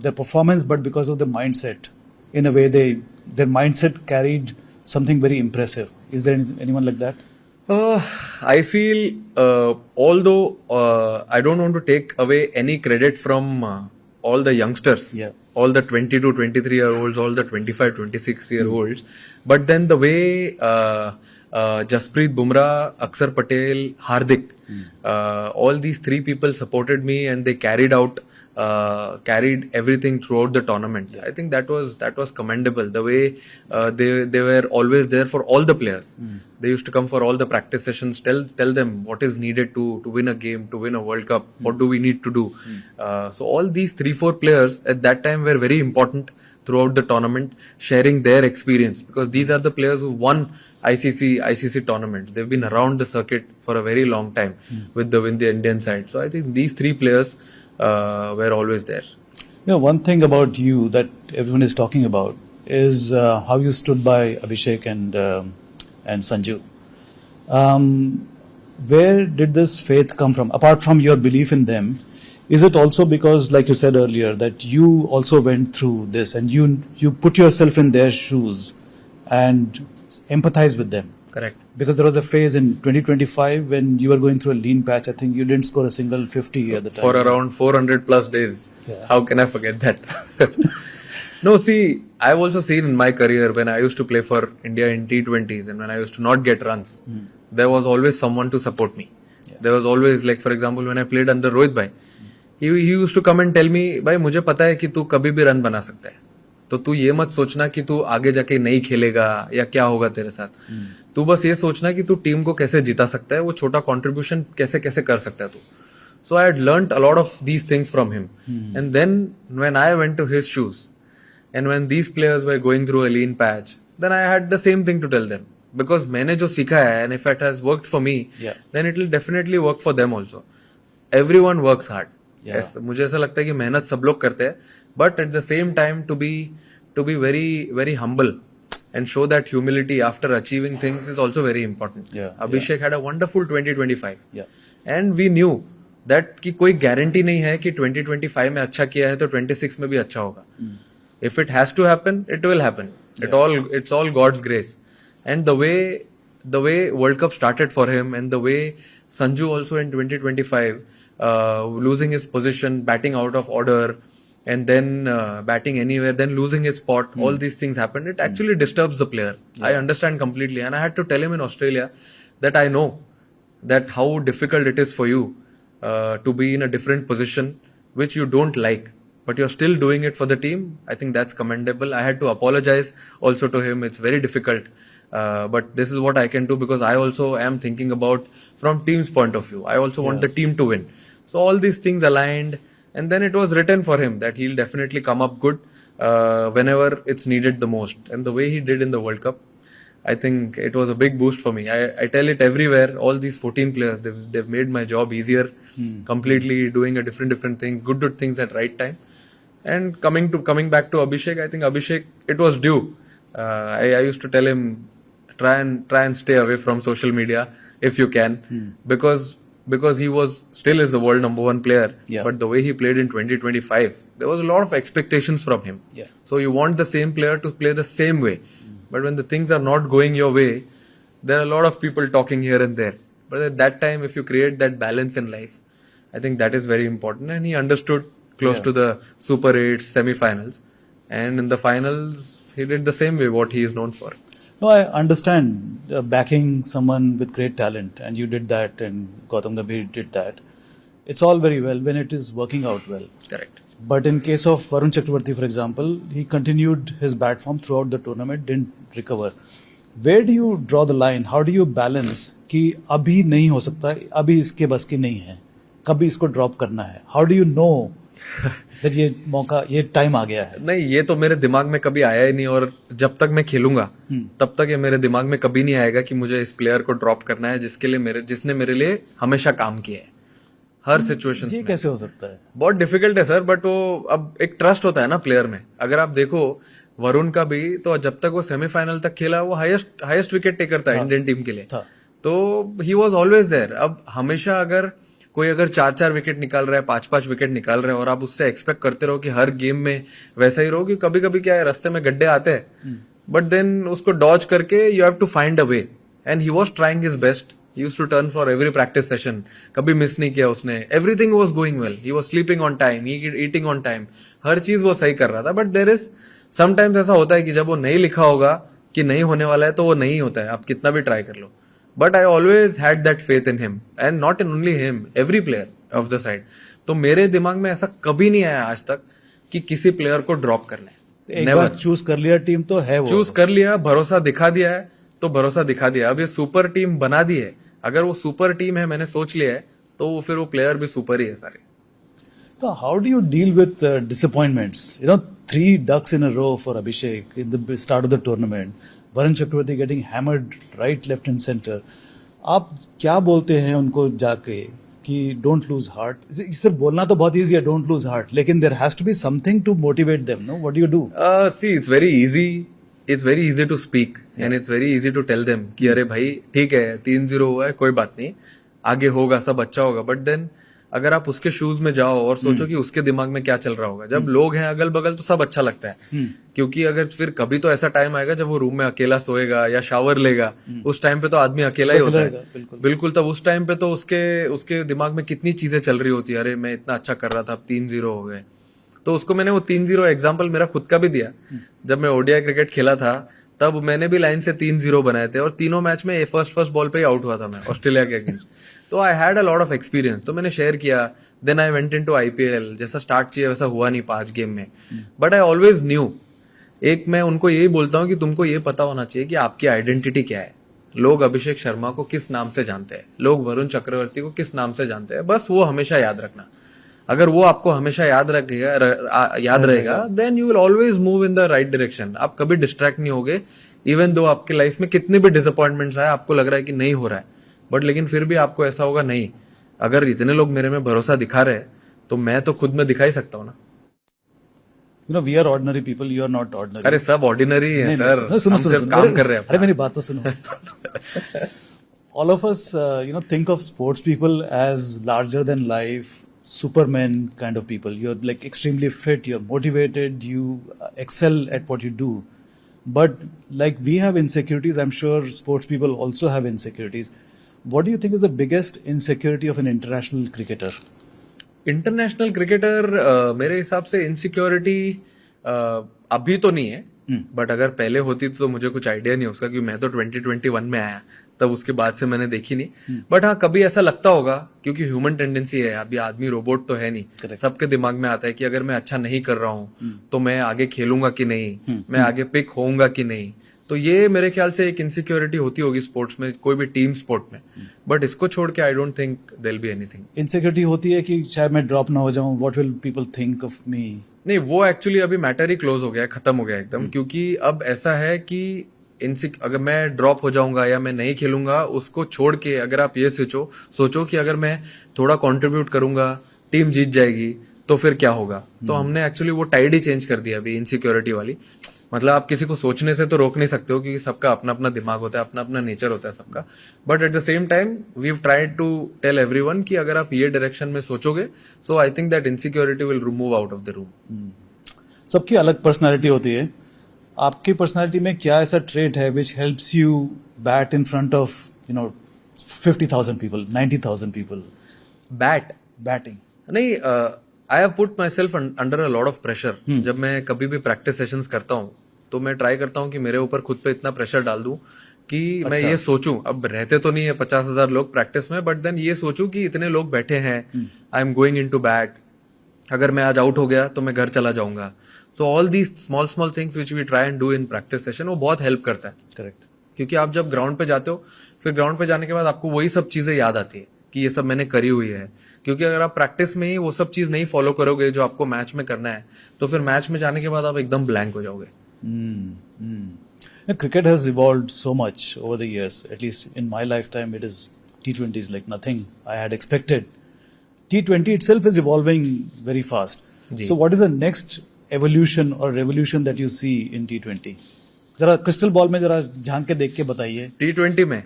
[SPEAKER 1] their performance, but because of the mindset. In a way, their mindset carried something very impressive. Is there anyone like that?
[SPEAKER 2] I feel, although I don't want to take away any credit from all the youngsters,
[SPEAKER 1] Yeah.
[SPEAKER 2] all the 22, 23-year-olds, all the 25, 26-year-olds, but then the way Jasprit Bumrah, Akshar Patel, Hardik, all these three people supported me and they carried everything throughout the tournament. I think that was commendable. The way they were always there for all the players. They used to come for all the practice sessions, tell them what is needed to win a game, to win a World Cup. What do we need to do? So all these 3-4 players at that time were very important throughout the tournament, sharing their experience, because these are the players who won ICC tournaments. They've been around the circuit for a very long time with the Indian side. So I think these three players were always there.
[SPEAKER 1] You know, one thing about you that everyone is talking about is how you stood by Abhishek and Sanju. Where did this faith come from? Apart from your belief in them, is it also because, like you said earlier, that you also went through this and you put yourself in their shoes and empathize with them?
[SPEAKER 2] Correct.
[SPEAKER 1] Because there was a phase in 2025 when you were going through a lean patch. I think you didn't score a single 50 at the time.
[SPEAKER 2] For around 400 plus days.
[SPEAKER 1] Yeah.
[SPEAKER 2] How can I forget that? No, see, I've also seen in my career when I used to play for India in T20s and when I used to not get runs, there was always someone to support me.
[SPEAKER 1] Yeah.
[SPEAKER 2] There was always, like for example, when I played under Rohit Bhai, he used to come and tell me, भाई मुझे पता है कि तू कभी भी रन बना सकता है, तो तू ये मत सोचना कि तू आगे जाके नहीं खेलेगा या क्या होगा तेरे साथ. तू बस ये सोचना कि तू टीम को कैसे जिता सकता है, वो छोटा कंट्रीब्यूशन कैसे कैसे कर सकता है तू. So I had learnt a lot of these things from him. And then when I went to his shoes and when these players were going through a lean patch, then I had the same thing to tell them. Because मैंने जो सीखा है, and if it has worked for me,
[SPEAKER 1] Yeah.
[SPEAKER 2] then it will definitely work for them also. Everyone works hard.
[SPEAKER 1] Yeah.
[SPEAKER 2] Yes, मुझे ऐसा लगता है कि मेहनत सब लोग करते हैं, but at the same time to be very very humble and show that humility after achieving things is also very important.
[SPEAKER 1] Yeah,
[SPEAKER 2] Abhishek had a wonderful 2025.
[SPEAKER 1] Yeah.
[SPEAKER 2] And we knew that कि कोई गारंटी नहीं है कि 2025 में अच्छा किया है तो 26 में भी अच्छा होगा. If it has to happen, it will happen. It's all God's grace. And the way World Cup started for him and the way Sanju also in 2025 losing his position, batting out of order, and then batting anywhere, then losing his spot, all these things happened. It actually disturbs the player. I understand completely. And I had to tell him in Australia that I know that how difficult it is for you to be in a different position which you don't like, but you're still doing it for the team. I think that's commendable. I had to apologize also to him. It's very difficult. But this is what I can do because I also am thinking about from team's point of view. I also want the team to win. So all these things aligned, and then it was written for him that he'll definitely come up good. whenever it's needed the most. And the way he did in the World Cup, I think it was a big boost for me. I tell it everywhere. All these 14 players, they've made my job easier. Completely doing a different things, good things at right time. And coming back to Abhishek, I think Abhishek, it was due. I used to tell him, try and stay away from social media if you can, because he was still is the world number 1 player.
[SPEAKER 1] Yeah.
[SPEAKER 2] But the way he played in 2025, there was a lot of expectations from him.
[SPEAKER 1] Yeah.
[SPEAKER 2] So you want the same player to play the same way. But when the things are not going your way, there are a lot of people talking here and there. But at that time, if you create that balance in life, I think that is very important. And he understood close to the Super 8 semi-finals. And in the finals, he did the same way, what he is known for.
[SPEAKER 1] No, I understand backing someone with great talent, and you did that, and Gautam Gambhir did that. It's all very well when it is working out well.
[SPEAKER 2] Correct.
[SPEAKER 1] But in case of Varun Chakravarti, for example, he continued his bad form throughout the tournament, didn't recover. Where do you draw the line? How do you balance कि अभी नहीं हो सकता, अभी इसके बस की नहीं है, कभी इसको ड्रॉप करना है? How do you know that ये मौका, ये टाइम आ गया है?
[SPEAKER 2] नहीं, ये तो मेरे दिमाग में कभी आया ही नहीं, और जब तक मैं खेलूंगा तब तक ये मेरे दिमाग में कभी नहीं आएगा कि मुझे इस प्लेयर को ड्रॉप करना है जिसने मेरे लिए हमेशा काम किया है हर सिचुएशन
[SPEAKER 1] ये
[SPEAKER 2] में।
[SPEAKER 1] कैसे हो सकता है?
[SPEAKER 2] बहुत डिफिकल्ट है सर, बट वो अब एक ट्रस्ट होता है ना प्लेयर में। अगर आप देखो वरुण का भी, तो जब तक वो सेमीफाइनल तक खेला, वो हाईएस्ट विकेट टेकर था इंडियन टीम के लिए, तो ही वॉज ऑलवेज देयर। अब हमेशा अगर कोई 4 विकेट निकाल रहा है, 5 विकेट निकाल रहा है, और आप उससे एक्सपेक्ट करते रहो कि हर गेम में वैसा ही रहो, कि कभी कभी क्या है, रास्ते में गड्ढे आते हैं, बट देन उसको डॉज करके you have to find a way. And he was trying his best. He used to turn for every practice session. कभी मिस नहीं किया उसने। Everything was going well. He was sleeping on time, eating on time. हर चीज वो सही कर रहा था। But there is sometimes ऐसा होता है कि जब वो नहीं लिखा होगा कि नहीं होने वाला है, तो वो नहीं होता है, आप कितना भी ट्राई कर लो। But I always had that faith in him, and not in only him, every player of the side. तो मेरे दिमाग में ऐसा कभी नहीं आया आज तक कि किसी प्लेयर को ड्रॉप करना है।
[SPEAKER 1] एक बार चूज कर लिया टीम तो है वो।
[SPEAKER 2] चूज कर लिया, भरोसा दिखा दिया है, तो भरोसा दिखा दिया। अब ये सुपर टीम बना दी है, अगर वो सुपर टीम है, मैंने सोच लिया है, तो फिर वो प्लेयर भी सुपर ही है सारे।
[SPEAKER 1] So how do you deal with disappointments? 3 ducks in a row for Abhishek in the start of the tournament. Varun Chakravarti getting hammered right, left and center. आप क्या बोलते हैं उनको जाके कि don't lose heart? सिर्फ बोलना तो बहुत easy है, don't lose heart, लेकिन there has to be something to motivate them, no? What do you do?
[SPEAKER 2] See, it's very easy. It's very easy to speak and it's very easy to tell them कि अरे भाई ठीक है, 3-0 हुआ है, कोई बात नहीं, आगे होगा, सब अच्छा होगा। बट देन अगर आप उसके शूज में जाओ और सोचो कि उसके दिमाग में क्या चल रहा होगा, जब लोग हैं अगल बगल तो सब अच्छा लगता है, क्योंकि अगर फिर कभी तो ऐसा टाइम आएगा जब वो रूम में अकेला सोएगा या शावर लेगा, उस टाइम पे तो आदमी अकेला ही होता है। बिल्कुल, तब उस टाइम पे तो उसके दिमाग में कितनी चीजें चल रही होती है, अरे मैं इतना अच्छा कर रहा था, अब 3-0 हो गए। तो उसको मैंने वो 3-0 एग्जाम्पल मेरा खुद का भी दिया। जब मैं ओडीआई क्रिकेट खेला था तब मैंने भी लाइन से 3-0 बनाए थे, और तीनों मैच में फर्स्ट बॉल पे ही आउट हुआ था मैं ऑस्ट्रेलिया के अगेंस्ट। तो I had a lot of experience, तो मैंने शेयर किया। Then I went into IPL, जैसा स्टार्ट चाहिए वैसा हुआ नहीं 5 गेम में, बट आई ऑलवेज न्यू। एक मैं उनको यही बोलता हूँ कि तुमको ये पता होना चाहिए कि आपकी आइडेंटिटी क्या है। लोग अभिषेक शर्मा को किस नाम से जानते हैं, लोग वरुण चक्रवर्ती को किस नाम से जानते हैं, बस वो हमेशा याद रखना। अगर वो आपको हमेशा याद रहेगा, then you will always move in the right direction. आप कभी डिस्ट्रैक्ट नहीं होगे, इवन दो आपकी लाइफ में कितने भी डिसअपॉइंटमेंट्स आए, आपको लग रहा है कि नहीं हो रहा है, बट लेकिन फिर भी आपको ऐसा होगा, नहीं, अगर इतने लोग मेरे में भरोसा दिखा रहे हैं तो मैं तो खुद में दिखा ही सकता हूँ ना।
[SPEAKER 1] we are ordinary people, you are not ordinary.
[SPEAKER 2] अरे सब ऑर्डिनरी है सर,
[SPEAKER 1] सुनो,
[SPEAKER 2] सिर्फ काम कर रहे हैं।
[SPEAKER 1] अरे मेरी बात तो सुनो। All of us, think of sports people as larger than life, supermen kind of people. You're like extremely fit, you're motivated, you excel at what you do. But like we have insecurities, I'm sure sports people also have insecurities. What do you think is the biggest insecurity of an international cricketer?
[SPEAKER 2] International cricketer मेरे हिसाब से इनसिक्योरिटी अभी तो नहीं है, बट अगर पहले होती तो मुझे कुछ आइडिया नहीं उसका, क्योंकि मैं तो 2021 में आया, तब उसके बाद से मैंने देखी नहीं। बट हाँ, कभी ऐसा लगता होगा, क्योंकि ह्यूमन टेंडेंसी है, अभी आदमी रोबोट तो है नहीं, सबके दिमाग में आता है कि अगर मैं अच्छा नहीं कर रहा हूँ तो मैं आगे खेलूंगा कि नहीं, मैं आगे पिक होऊंगा कि नहीं। तो ये मेरे ख्याल से एक इनसिक्योरिटी होती होगी स्पोर्ट्स में, कोई भी टीम स्पोर्ट में, बट इसको छोड़ के I don't think there be anything.
[SPEAKER 1] Insecurity होती है कि शायद मैं ड्रॉप ना हो जाऊं, what will people think of me?
[SPEAKER 2] नहीं, वो एक्चुअली अभी मैटर ही क्लोज हो गया है, खत्म हो गया एकदम, क्योंकि अब ऐसा है कि अगर मैं ड्रॉप हो जाऊंगा या मैं नहीं खेलूंगा, उसको छोड़ के अगर आप ये सोचो कि अगर मैं थोड़ा कंट्रीब्यूट करूंगा, टीम जीत जाएगी, तो फिर क्या होगा। तो हमने एक्चुअली वो टाइड ही चेंज कर दिया अभी, इनसिक्योरिटी वाली। मतलब आप किसी को सोचने से तो रोक नहीं सकते हो, क्योंकि सबका अपना अपना दिमाग होता है, अपना अपना नेचर होता है सबका, but at the same time we have tried to tell everyone कि अगर आप ये डायरेक्शन में सोचोगे, so I think that insecurity will remove out of the room.
[SPEAKER 1] सबकी अलग पर्सनालिटी होती है, आपकी पर्सनालिटी में क्या ऐसा ट्रेट है which helps you bat in front of 50,000 people, 90,000 people? Batting
[SPEAKER 2] नहीं, I have put myself under a lot of pressure. जब मैं कभी भी प्रैक्टिस सेशंस करता हूँ, तो मैं ट्राई करता हूँ कि मेरे ऊपर खुद पे इतना प्रेशर डाल दूं कि मैं ये सोचूं, अब रहते तो नहीं है 50,000 लोग प्रैक्टिस में, बट देन ये सोचूं कि इतने लोग बैठे हैं, I am going in to bat, अगर मैं आज आउट हो गया तो मैं घर चला जाऊंगा। So all these small things which we try and do in practice session, वो बहुत हेल्प करता है।
[SPEAKER 1] करेक्ट।
[SPEAKER 2] क्योंकि आप जब ग्राउंड पे जाते हो, फिर ग्राउंड पे जाने के बाद आपको वही सब चीजें याद आती है कि ये सब मैंने करी हुई है। क्योंकि अगर आप प्रैक्टिस में ही वो सब चीज नहीं फॉलो करोगे जो आपको मैच में करना है, तो फिर मैच में जाने के बाद आप एकदम ब्लैंक हो जाओगे।
[SPEAKER 1] Cricket has evolved so much over the years. At least in my lifetime, it is T20 is like nothing I had expected. T20 itself is evolving very fast. So, what is the next evolution or revolution that you see in T20? जरा क्रिस्टल बॉल में जरा झांक के देख के बताइए।
[SPEAKER 2] T20 में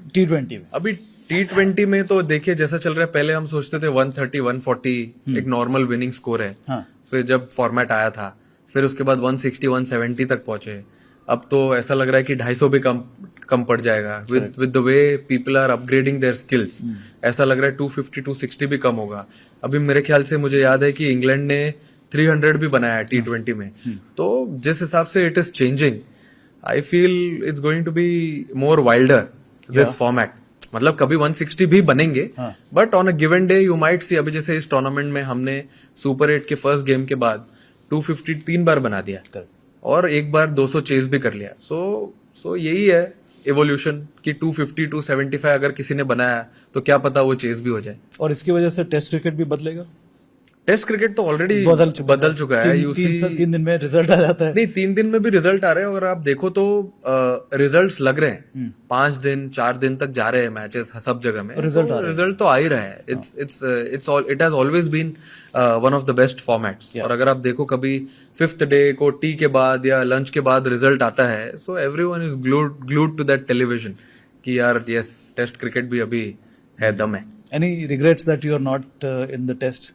[SPEAKER 1] अभी
[SPEAKER 2] T20 में तो देखिए जैसा चल रहा है, पहले हम सोचते थे 130, 140 एक नॉर्मल विनिंग स्कोर है।
[SPEAKER 1] हाँ।
[SPEAKER 2] फिर जब फॉर्मेट आया था, फिर उसके बाद 160, 170 तक पहुंचे। अब तो ऐसा लग रहा है कि 250 भी कम पड़ जाएगा। With the way people are upgrading their skills, ऐसा लग रहा है 250, 260 भी कम होगा। अभी मेरे ख्याल से मुझे याद है कि इंग्लैंड ने 300 भी बनाया है T20 में। तो जिस हिसाब से it is changing, I feel it's going to be more wilder this format. मतलब कभी 160 भी बनेंगे, but on a given day you might see. अभी जैसे इस टूर्नामेंट में हमने सुपर 8 के फर्स्ट गेम के बाद 250 3 बार बना दिया और एक बार 200 चेज भी कर लिया। सो यही है एवोल्यूशन कि 250, 275 अगर किसी ने बनाया तो क्या पता वो चेज भी हो जाए।
[SPEAKER 1] और इसकी वजह से टेस्ट क्रिकेट भी बदलेगा।
[SPEAKER 2] टेस्ट क्रिकेट तो ऑलरेडी बदल चुका है।
[SPEAKER 1] तीन दिन में रिजल्ट आ जाता है।
[SPEAKER 2] नहीं, 3 दिन में भी रिजल्ट आ रहे हैं। अगर आप देखो तो रिजल्ट्स लग रहे हैं, 5 दिन 4 दिन तक जा रहे हैं मैचेस सब जगह में, रिजल्ट तो आ ही रहा है। It has always been one of the best formats. और अगर आप देखो कभी 5th डे को टी के बाद या लंच के बाद रिजल्ट आता है, so everyone is glued to that television कि यार यस, टेस्ट क्रिकेट भी अभी है, दम है।
[SPEAKER 1] Any regrets that you are not in the test?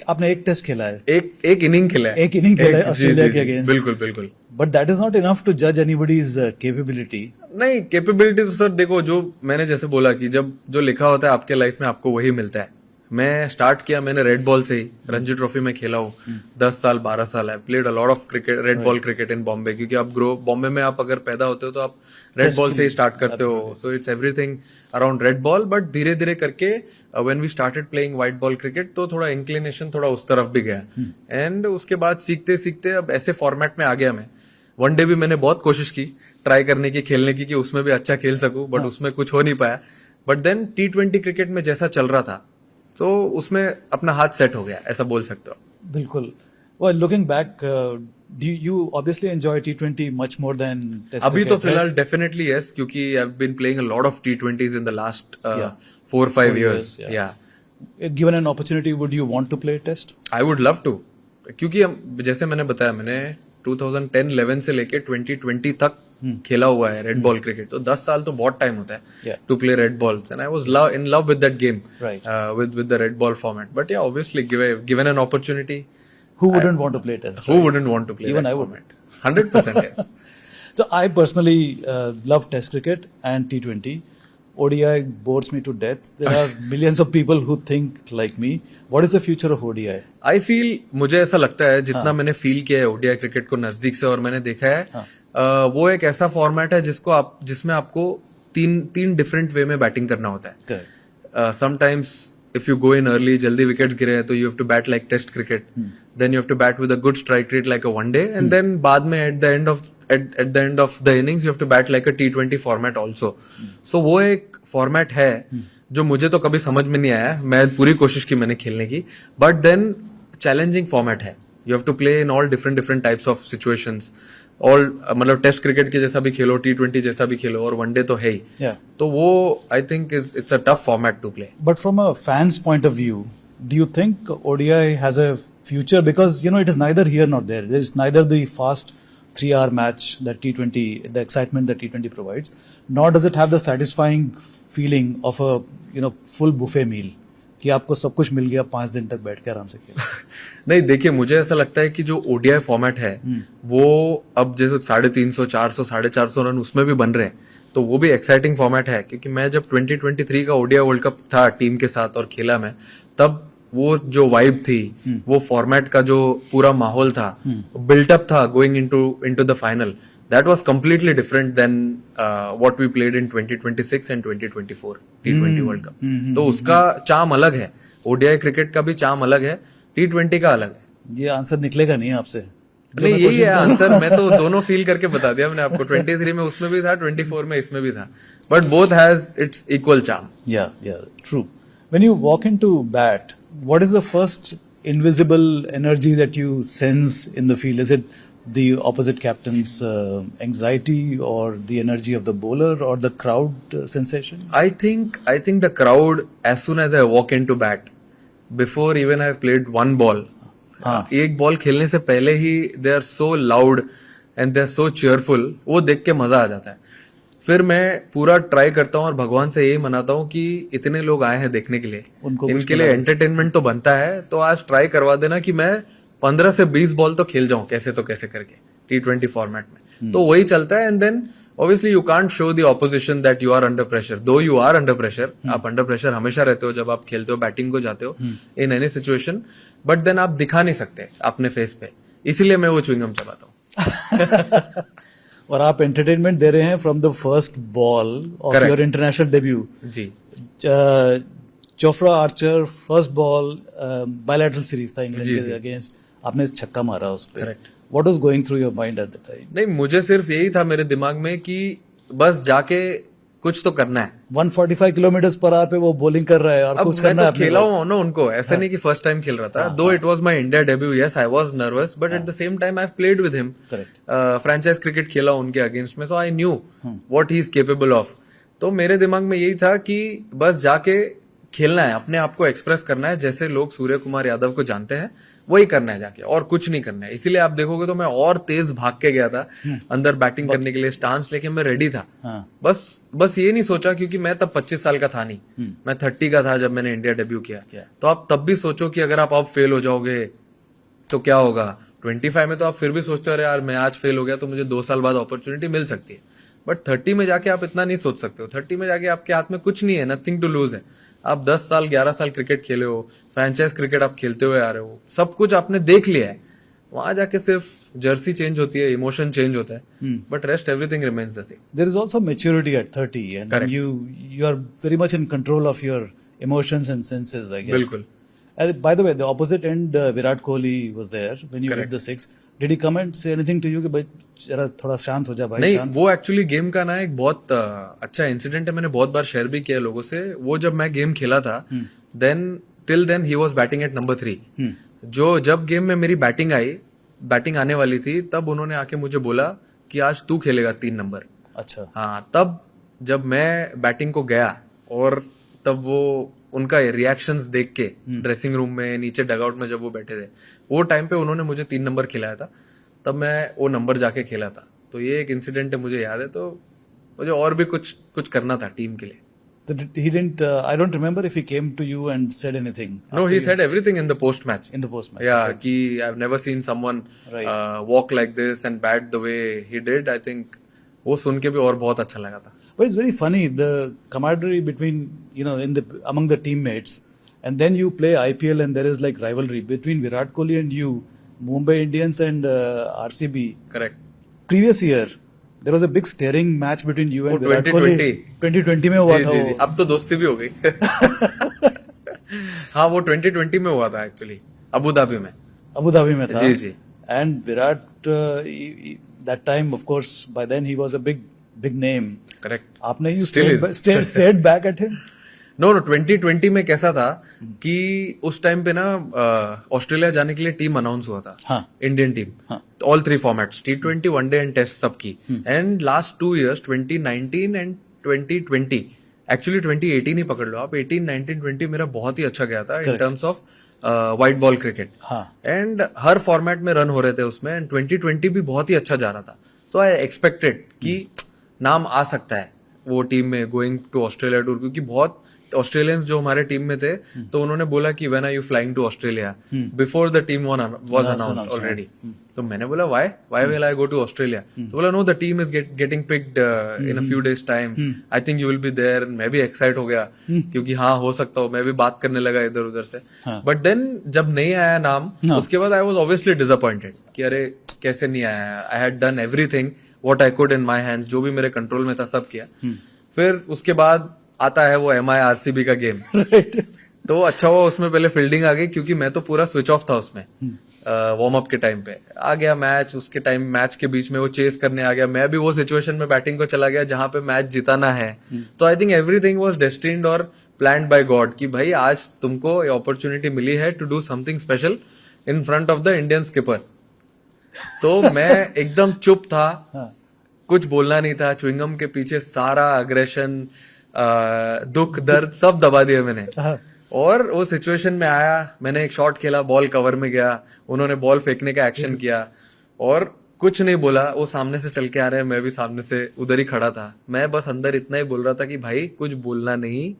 [SPEAKER 1] आपने एक टेस्ट खेला है,
[SPEAKER 2] एक इनिंग खेला है
[SPEAKER 1] ऑस्ट्रेलिया के अगेंस्ट।
[SPEAKER 2] बिल्कुल।
[SPEAKER 1] But that is not enough to जज एनीबॉडीज कैपेबिलिटी।
[SPEAKER 2] नहीं, कैपेबिलिटी तो सर देखो, जो मैंने जैसे बोला कि जब जो लिखा होता है आपके लाइफ में आपको वही मिलता है। मैं स्टार्ट किया मैंने रेड बॉल से ही, रणजी ट्रॉफी में खेला हूँ 10 साल 12 साल है, played a lot of cricket, red ball cricket in Bombay. क्योंकि आप बॉम्बे में आप अगर पैदा होते हो तो आप रेड बॉल से ही स्टार्ट करते हो। So it's everything around red ball. But धीरे धीरे करके when we started playing white ball cricket, तो थोड़ा इंक्लिनेशन थोड़ा उस तरफ भी गया। एंड उसके बाद सीखते सीखते अब ऐसे फॉर्मेट में आ गया मैं। वनडे भी मैंने बहुत कोशिश की ट्राई करने की, खेलने की, कि उसमें भी अच्छा खेल सकूं, बट उसमें कुछ हो नहीं पाया। बट देन T20 क्रिकेट में जैसा चल रहा था, तो उसमें अपना हाथ सेट हो गया, ऐसा बोल सकते हो।
[SPEAKER 1] बिल्कुल। Well, looking back, do you obviously enjoy T20 much more than Test
[SPEAKER 2] अभी
[SPEAKER 1] cricket,
[SPEAKER 2] तो फिलहाल डेफिनेटली यस, क्योंकि I've been playing a lot of T20s in the last 4-5 years. Yeah.
[SPEAKER 1] Given an opportunity, would you want to play Test?
[SPEAKER 2] I would love to, क्योंकि जैसे मैंने बताया, मैंने 2010-11 से लेके 2020 तक खेला हुआ है रेड बॉल क्रिकेट। तो 10 साल तो बहुत टाइम होता है to play red balls, and I was in love with that game, with the red ball format. But yeah obviously given an opportunity,
[SPEAKER 1] who wouldn't want to play Test?
[SPEAKER 2] Who wouldn't want to play?
[SPEAKER 1] Even
[SPEAKER 2] that
[SPEAKER 1] I would.
[SPEAKER 2] format? 100% yes.
[SPEAKER 1] So I personally love Test cricket and T20. ODI bores me to death. There are millions of people who think like me. What is the future of ODI?
[SPEAKER 2] I feel, मुझे ऐसा लगता है, जितना मैंने फील किया है ODI क्रिकेट को नजदीक से और मैंने देखा है, वो एक ऐसा फॉर्मेट है जिसमें आपको तीन डिफरेंट वे में बैटिंग करना होता है। Sometimes if you go in early, जल्दी विकेट्स गिरे हैं, तो you have to bat like test cricket. Then you have to bat with a good strike rate like a one day, and then बाद में at at the end of the innings you have to bat like a T20 format also. So वो एक format है जो मुझे तो कभी समझ में नहीं आया. मैं पूरी कोशिश की मैंने खेलने की, but then challenging format है. You have to play in all different types of situations. All मतलब टेस्ट क्रिकेट के जैसा भी खेलो, T20 जैसा भी खेलो, और वनडे तो है ही. तो वो I think it's a tough format to play.
[SPEAKER 1] But from a fans point of view, do you think ODI has a future? Because, you know, it is neither here nor there. There is neither the fast 3-hour match that T20, the excitement that T20 provides, nor does it have the satisfying feeling of a, you know, full buffet meal. कि आपको सब कुछ मिल गया, 5 दिन तक बैठ के आराम से खेलो.
[SPEAKER 2] नहीं, देखिए मुझे ऐसा लगता है कि जो ODI फॉर्मेट है वो अब जैसे 350, 400, 450 रन उसमें भी बन रहे हैं, तो वो भी एक्साइटिंग फॉर्मेट है. क्योंकि मैं जब 2023 का ODI वर्ल्ड कप था टीम के साथ और खेला मैं, तब वो जो वाइब थी, वो फॉर्मेट का जो पूरा माहौल था, बिल्टअप था going into the final, that was completely different than what we played in 2026 and 2024 T20 World Cup. तो उसका चार्म अलग है, ODI क्रिकेट का भी चार्म अलग है, T20 का अलग है.
[SPEAKER 1] ये आंसर निकलेगा नहीं आपसे.
[SPEAKER 2] नहीं, यही है आंसर. मैं तो दोनों फील करके बता दिया मैंने आपको. 23 में उसमें भी था, 24 में इसमें भी था, but both has its equal charm.
[SPEAKER 1] Yeah, true. When you walk into bat, what is the first invisible energy that you sense in the field? Is it the opposite captain's anxiety, or the energy of the bowler, or the crowd sensation?
[SPEAKER 2] I think the crowd, as soon as I walk into bat, before even I've played one ball, एक बॉल खेलने से पहले ही they are so loud and they are so cheerful, वो देख के मजा आ जाता है. फिर मैं पूरा ट्राई करता हूँ और भगवान से यही मनाता हूँ कि इतने लोग आए हैं देखने के लिए, इनके लिए एंटरटेनमेंट तो बनता है, तो आज ट्राई करवा देना कि मैं 15 से 20 बॉल तो खेल जाऊं कैसे तो कैसे करके T20 फॉर्मेट में. तो वही चलता है. And then obviously you can't show the opposition that you are under pressure. Though you are under pressure, आप अंडर प्रेशर हमेशा रहते हो जब आप खेलते हो, बैटिंग को जाते हो in any situation, but then आप दिखा नहीं सकते अपने फेस पे, इसीलिए मैं वो च्युइंगम चबाता हूँ.
[SPEAKER 1] और आप एंटरटेनमेंट दे रहे हैं from the first ball of your international debut.
[SPEAKER 2] जी.
[SPEAKER 1] Jofra Archer first ball, bilateral series था इंग्लैंड के अगेंस्ट, आपने छक्का मारा उस पे. What was going through your mind at the time?
[SPEAKER 2] नहीं, मुझे सिर्फ यही था मेरे दिमाग में कि बस जाके कुछ तो करना है.
[SPEAKER 1] 145 किलोमीटर पर आवर पे वो बॉलिंग कर रहा है और कुछ करना है.
[SPEAKER 2] तो खेला हूँ ना उनको, ऐसा नहीं कि फर्स्ट टाइम खेल रहा था. Though it was my India debut, yes I was nervous, but at the same time I have played with him. Franchise cricket खेला उनके अगेंस्ट में, so I knew what he is capable of. तो मेरे दिमाग में यही था कि बस जाके खेलना है, अपने आप को एक्सप्रेस करना है, जैसे लोग सूर्य कुमार यादव को जानते हैं वही करना है जाके, और कुछ नहीं करना है. इसीलिए आप देखोगे तो मैं और तेज भाग के गया था अंदर बैटिंग करने के लिए. स्टांस लेके मैं रेडी था. बस ये नहीं सोचा, क्योंकि मैं तब 25 साल का था नहीं, मैं 30 का था जब मैंने इंडिया डेब्यू किया. तो आप तब भी सोचो कि अगर आप फेल हो जाओगे तो क्या होगा. 25 में तो आप फिर भी सोचते हो अरे यार मैं आज फेल हो गया तो मुझे 2 साल बाद अपॉर्चुनिटी मिल सकती है. बट 30 में जाके आप इतना नहीं सोच सकते हो. 30 में जाके आपके हाथ में कुछ नहीं है, नथिंग टू लूज है. आप 10 साल 11 साल क्रिकेट खेले हो, फ्रेंचाइज क्रिकेट आप खेलते हुए आ रहे हो, सब कुछ आपने देख लिया है. वहां जाके सिर्फ जर्सी चेंज होती है, इमोशन चेंज होता है, but rest everything remains the same.
[SPEAKER 1] There is also maturity at 30 and you are very much in control of your emotions and senses, I guess.
[SPEAKER 2] बिल्कुल.
[SPEAKER 1] By the way, the opposite end, Virat Kohli was there when you hit the six. Did he come and say anything to you कि भाई जरा थोड़ा शांत हो जा भाई?
[SPEAKER 2] नहीं, वो एक्चुअली गेम का ना एक बहुत अच्छा इंसिडेंट है, मैंने बहुत बार शेयर भी किया लोगों से. वो जब मैं गेम खेला था, till then he was batting at number 3. जो जब गेम में मेरी बैटिंग आने वाली थी, तब उन्होंने आके मुझे बोला कि आज तू खेलेगा 3 नंबर.
[SPEAKER 1] अच्छा. हाँ,
[SPEAKER 2] तब जब मैं बैटिंग को गया और तब वो उनका रिएक्शंस देख के ड्रेसिंग रूम में नीचे डगआउट में जब वो बैठे थे, वो टाइम पे उन्होंने मुझे 3 नंबर खिलाया था. तब मैं वो नंबर जाके खेला था. तो ये एक इंसिडेंट है, मुझे याद है. तो मुझे और भी कुछ करना था टीम के लिए.
[SPEAKER 1] So he didn't. I don't remember if he came to you and said anything.
[SPEAKER 2] No, he said everything in the post match.
[SPEAKER 1] In the post match.
[SPEAKER 2] Yeah, कि I've never seen someone walk like this and bat the way he did. I think वो सुन के भी और बहुत अच्छा लगा था.
[SPEAKER 1] But it's very funny, the camaraderie between, you know, among the teammates, and then you play IPL and there is like rivalry between Virat Kohli and you, Mumbai Indians and RCB.
[SPEAKER 2] Correct.
[SPEAKER 1] Previous year, there was a big staring match between you and Virat Kohli. 2020 में हुआ था वो.
[SPEAKER 2] अब तो दोस्ती भी हो गई. हाँ, वो 2020 में हुआ था एक्चुअली, अबू धाबी में.
[SPEAKER 1] अबू धाबी में था.
[SPEAKER 2] जी.
[SPEAKER 1] And Virat, that time, of course, by then he was a big name.
[SPEAKER 2] करेक्ट.
[SPEAKER 1] आपने you
[SPEAKER 2] Still
[SPEAKER 1] stared back at him?
[SPEAKER 2] No 2020 में कैसा था कि उस टाइम पे ना ऑस्ट्रेलिया जाने के लिए टीम अनाउंस हुआ था.
[SPEAKER 1] हाँ.
[SPEAKER 2] Indian team, all 3 formats, T20, one day and test सबकी. And last 2 years 2019 and 2020, actually 2018 ही पकड़ लो आप, 18, 19, 20 मेरा बहुत ही अच्छा गया था in terms of white ball cricket. And her format में रन हो रहे थे उसमें. एंड 2020 भी बहुत ही अच्छा जा रहा था. तो आई एक्सपेक्टेड कि नाम आ सकता है वो टीम में गोइंग टू ऑस्ट्रेलिया टूर, क्योंकि बहुत ऑस्ट्रेलियंस जो हमारे टीम में थे तो उन्होंने बोला कि when are you flying to Australia before the team was announced already. तो मैंने बोला why will I go to Australia. तो बोला no, the team is getting picked in a few days time, I think you will be there. मैं भी एक्साइट हो गया क्योंकि हाँ हो सकता हो, मैं भी बात करने लगा इधर उधर से. बट देन जब नहीं आया नाम, उसके बाद आई वाज ऑब्वियसली डिसअपॉइंटेड कि अरे कैसे नहीं आया. I had done everything what I could in my hand, जो भी मेरे कंट्रोल में था सब किया. फिर उसके बाद आता है वो MI RCB का गेम. तो अच्छा हुआ उसमें पहले फील्डिंग आ गई, क्योंकि मैं तो पूरा स्विच ऑफ था उसमें. वार्म अप के टाइम पे आ गया मैच, उसके टाइम मैच के बीच में वो चेस करने आ गया. मैं भी वो सिचुएशन में बैटिंग को चला गया जहां पे मैच जिताना है. तो I think everything was destined और प्लान्ड बाय गॉड कि भाई आज तुमको ये अपॉर्चुनिटी मिली है to do something special in front of the Indian skipper. तो मैं एकदम चुप था, कुछ बोलना नहीं था. च्युइंगम के पीछे सारा अग्रेशन, दुख दर्द सब दबा दिया मैंने. और वो सिचुएशन में आया, मैंने एक शॉट खेला, बॉल कवर में गया, उन्होंने बॉल फेंकने का एक्शन किया और कुछ नहीं बोला. वो सामने से चल के आ रहे हैं, मैं भी सामने से उधर ही खड़ा था. मैं बस अंदर इतना ही बोल रहा था कि भाई कुछ बोलना नहीं,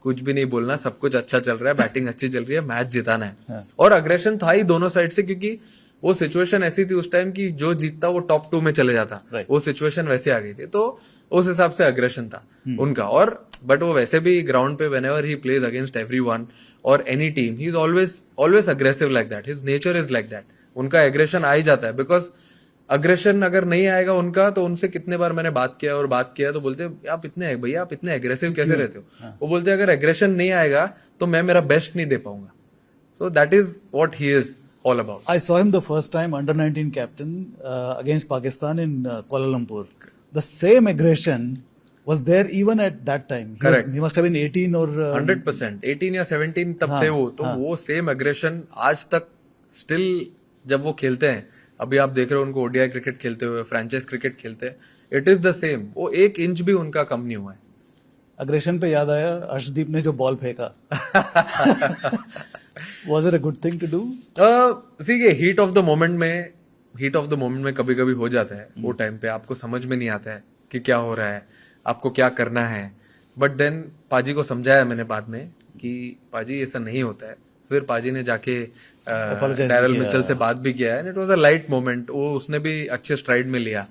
[SPEAKER 2] कुछ भी नहीं बोलना, सब कुछ अच्छा चल रहा है, बैटिंग अच्छी चल रही है, मैच जिताना है. और अग्रेशन था ही दोनों साइड से, क्योंकि वो सिचुएशन ऐसी थी उस टाइम की जो जीतता वो टॉप 2 में चले जाता. वो सिचुएशन वैसे आ गई थी, तो उस हिसाब से अग्रेशन था उनका. और बट वो वैसे भी ग्राउंड पे whenever he plays against everyone और any team, he is always aggressive like that. His nature is like that. उनका एग्रेशन आ ही जाता है, बिकॉज अग्रेशन अगर नहीं आएगा उनका, तो उनसे कितने बार मैंने बात किया तो बोलते आप इतने एग्रेसिव कैसे रहते हो. वो बोलते अगर एग्रेशन नहीं आएगा तो मैं मेरा बेस्ट नहीं दे पाऊंगा. So that is what he is all about.
[SPEAKER 1] I saw him the first time under 19 captain against Pakistan in Kuala Lumpur. The same aggression was there even at that time.
[SPEAKER 2] Correct.
[SPEAKER 1] He must have been 18 or
[SPEAKER 2] 100%. 18 या 17 तब थे वो. तो वो सेम एग्रेशन आज तक स्टिल जब वो खेलते हैं, अभी आप देख रहे हो उनको ODI क्रिकेट खेलते हुए, फ्रेंचाइज क्रिकेट खेलते हैं, इट इज द सेम. वो 1 इंच भी उनका कम नहीं हुआ है.
[SPEAKER 1] अग्रेशन पे याद आया अर्शदीप ने जो बॉल फेंका. Was it a good thing to do?
[SPEAKER 2] See, ये हीट ऑफ द मोमेंट में कभी कभी हो जाता है. वो टाइम पे आपको समझ में नहीं आता है कि क्या हो रहा है, आपको क्या करना है. बट देन पाजी को समझाया मैंने बाद में कि पाजी ऐसा नहीं होता है. फिर पाजी ने जाके डैरल मिचेल से बात भी किया है, and it was a light moment. वो उसने भी अच्छे स्ट्राइड में लिया.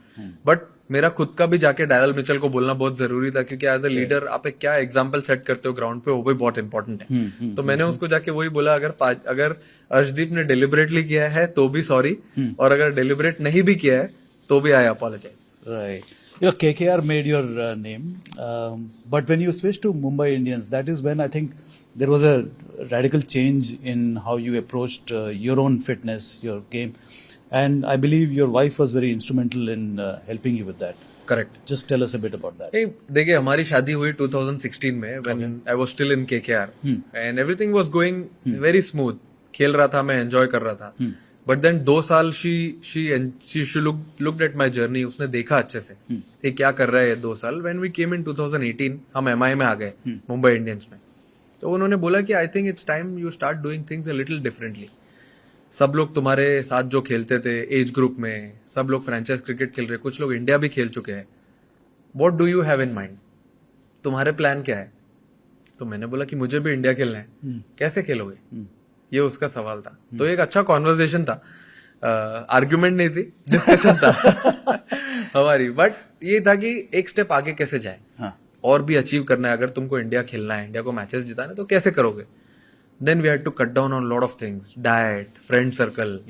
[SPEAKER 2] बट मेरा खुद का भी जाके डैरल मिचेल को बोलना बहुत जरूरी था, क्योंकि एज अ लीडर आप एक क्या एग्जांपल सेट करते हो ग्राउंड पे, वो भी बहुत इंपॉर्टेंट है. तो मैंने उसको जाके वही बोला, अगर अर्शदीप ने डिलिबरेटली किया है तो भी सॉरी, और अगर डिलिबरेट नहीं भी किया है तो भी आई apologise.
[SPEAKER 1] Right. You know, KKR made your name, but when you switched to Mumbai Indians, that is when I think there was a radical change in how you approached your own fitness, your game, and I believe your wife was very instrumental in helping you with that.
[SPEAKER 2] Correct.
[SPEAKER 1] Just tell us a bit about that.
[SPEAKER 2] देखिए हमारी शादी हुई 2016 में, when I was still in KKR, and everything was going very smooth. खेल रहा था मैं, एंजॉय कर रहा था. बट देन 2 साल she looked at my journey. उसने देखा अच्छे से ये क्या कर रहा है ये 2 साल. When we came in 2018, हम MI में आ गए, मुंबई इंडियंस में. तो उन्होंने बोला कि आई think it's time you start doing things a little differently. सब लोग तुम्हारे साथ जो खेलते थे एज ग्रुप में, सब लोग फ्रेंचाइज क्रिकेट खेल रहे, कुछ लोग इंडिया भी खेल चुके हैं. What do you have in mind? तुम्हारे प्लान क्या है? तो मैंने बोला कि मुझे भी इंडिया खेलना है. कैसे खेलोगे? ये उसका सवाल था. तो एक अच्छा कॉन्वर्सेशन था, आर्ग्यूमेंट नहीं थी, डिस्कशन था हमारी. बट ये था कि एक स्टेप आगे कैसे जाए, और भी अचीव करना है. अगर तुमको इंडिया खेलना है, इंडिया को मैचेस जिताना है, तो कैसे करोगे? Then we had to cut down on lot of things, diet, friend circle,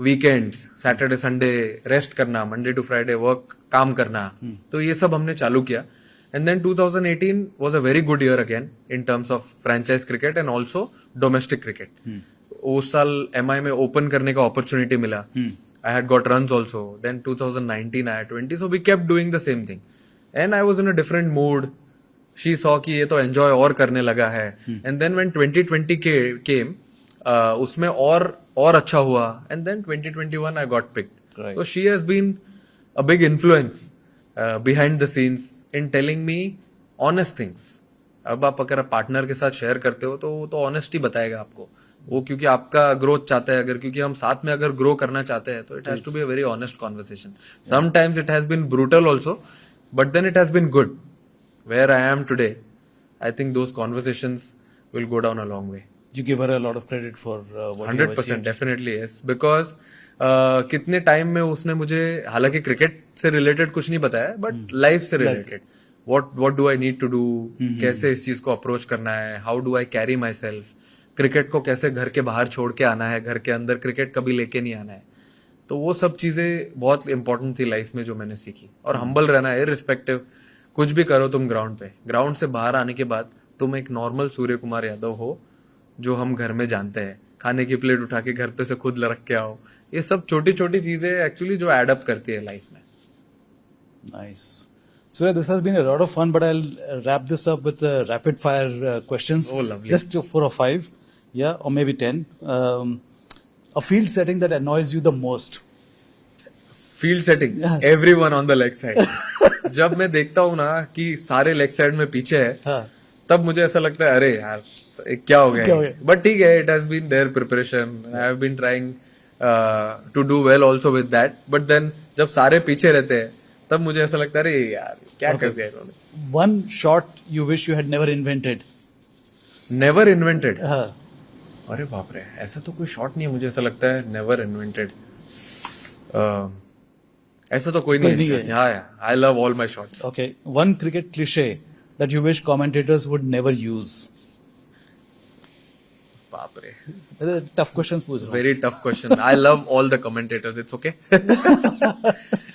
[SPEAKER 2] weekends, Saturday Sunday rest करना, मंडे टू फ्राइडे वर्क, काम करना. तो ये सब हमने चालू किया. And then 2018 was a very good year again in terms of franchise cricket and also domestic cricket. उस साल MI में ओपन करने का अपॉर्चुनिटी मिला. I had got runs also. Then 2019 I had 20. So we kept doing the same thing. And I was in a different mood. She saw कि ये तो enjoy और करने लगा है. And then when 2020 came, उसमें और अच्छा हुआ. And then 2021 I got picked.
[SPEAKER 1] Right.
[SPEAKER 2] So she has been a big influence behind the scenes in telling me honest things. अब आप अगर पार्टनर के साथ शेयर करते हो तो वो तो ऑनेस्टी बताएगा आपको. वो क्योंकि आपका ग्रोथ चाहता है, अगर क्योंकि हम साथ में अगर ग्रो करना चाहते हैं तो it has to be a very honest conversation. Sometimes it has been brutal also, but then it has been good. Where I am today, I think those conversations will go down a long way.
[SPEAKER 1] You give her a lot of credit for what you have
[SPEAKER 2] 100%
[SPEAKER 1] achieved.
[SPEAKER 2] Definitely yes. Because कितने टाइम में उसने मुझे, हालांकि क्रिकेट से रिलेटेड कुछ नहीं बताया, बट लाइफ से related what do I need to do, कैसे इस चीज को अप्रोच करना है, how do I carry myself, cricket को कैसे घर के बाहर छोड़ के आना है, घर के अंदर क्रिकेट कभी लेके नहीं आना है. तो वो सब चीजें बहुत इंपॉर्टेंट थी लाइफ में जो मैंने सीखी. और हम्बल रहना है, इररिस्पेक्टिव कुछ भी करो तुम ग्राउंड पे. ग्राउंड से बाहर आने के बाद तुम एक नॉर्मल सूर्य कुमार यादव हो जो हम घर में जानते हैं. खाने की प्लेट उठा के घर पे से खुद रख के आओ. ये सब छोटी छोटी चीजें एक्चुअली जो एड अप करती है लाइफ में.
[SPEAKER 1] Nice. Surya, this has been a lot of fun, but I'll wrap this up with rapid fire questions.
[SPEAKER 2] Oh, lovely.
[SPEAKER 1] Just 4 or 5, yeah, or maybe 10. A field setting that annoys you the most.
[SPEAKER 2] Field setting, everyone on the leg side. जब मैं देखता हूँ ना कि सारे लेग साइड में पीछे है,
[SPEAKER 1] हाँ.
[SPEAKER 2] तब मुझे ऐसा लगता है अरे यार क्या हो
[SPEAKER 1] क्या
[SPEAKER 2] गया.
[SPEAKER 1] हो गया?
[SPEAKER 2] बट ठीक है, it has been there preparation. I have been trying to do well also with that. But then जब सारे पीछे रहते हैं तब मुझे ऐसा लगता है अरे यार क्या कर दिया इन्होंने.
[SPEAKER 1] One shot you wish you had never invented.
[SPEAKER 2] Never invented.
[SPEAKER 1] हाँ.
[SPEAKER 2] अरे बाप रे, ऐसा तो कोई शॉट नहीं है मुझे ऐसा लगता है नेवर इन्वेंटेड. ऐसा तो कोई नहीं है. हाँ, I love all my shots.
[SPEAKER 1] Okay. One cricket cliche that you wish commentators would never use.
[SPEAKER 2] बाप रे,
[SPEAKER 1] Tough questions पूछ रहा हूँ.
[SPEAKER 2] Very tough question. I love all the commentators, it's okay.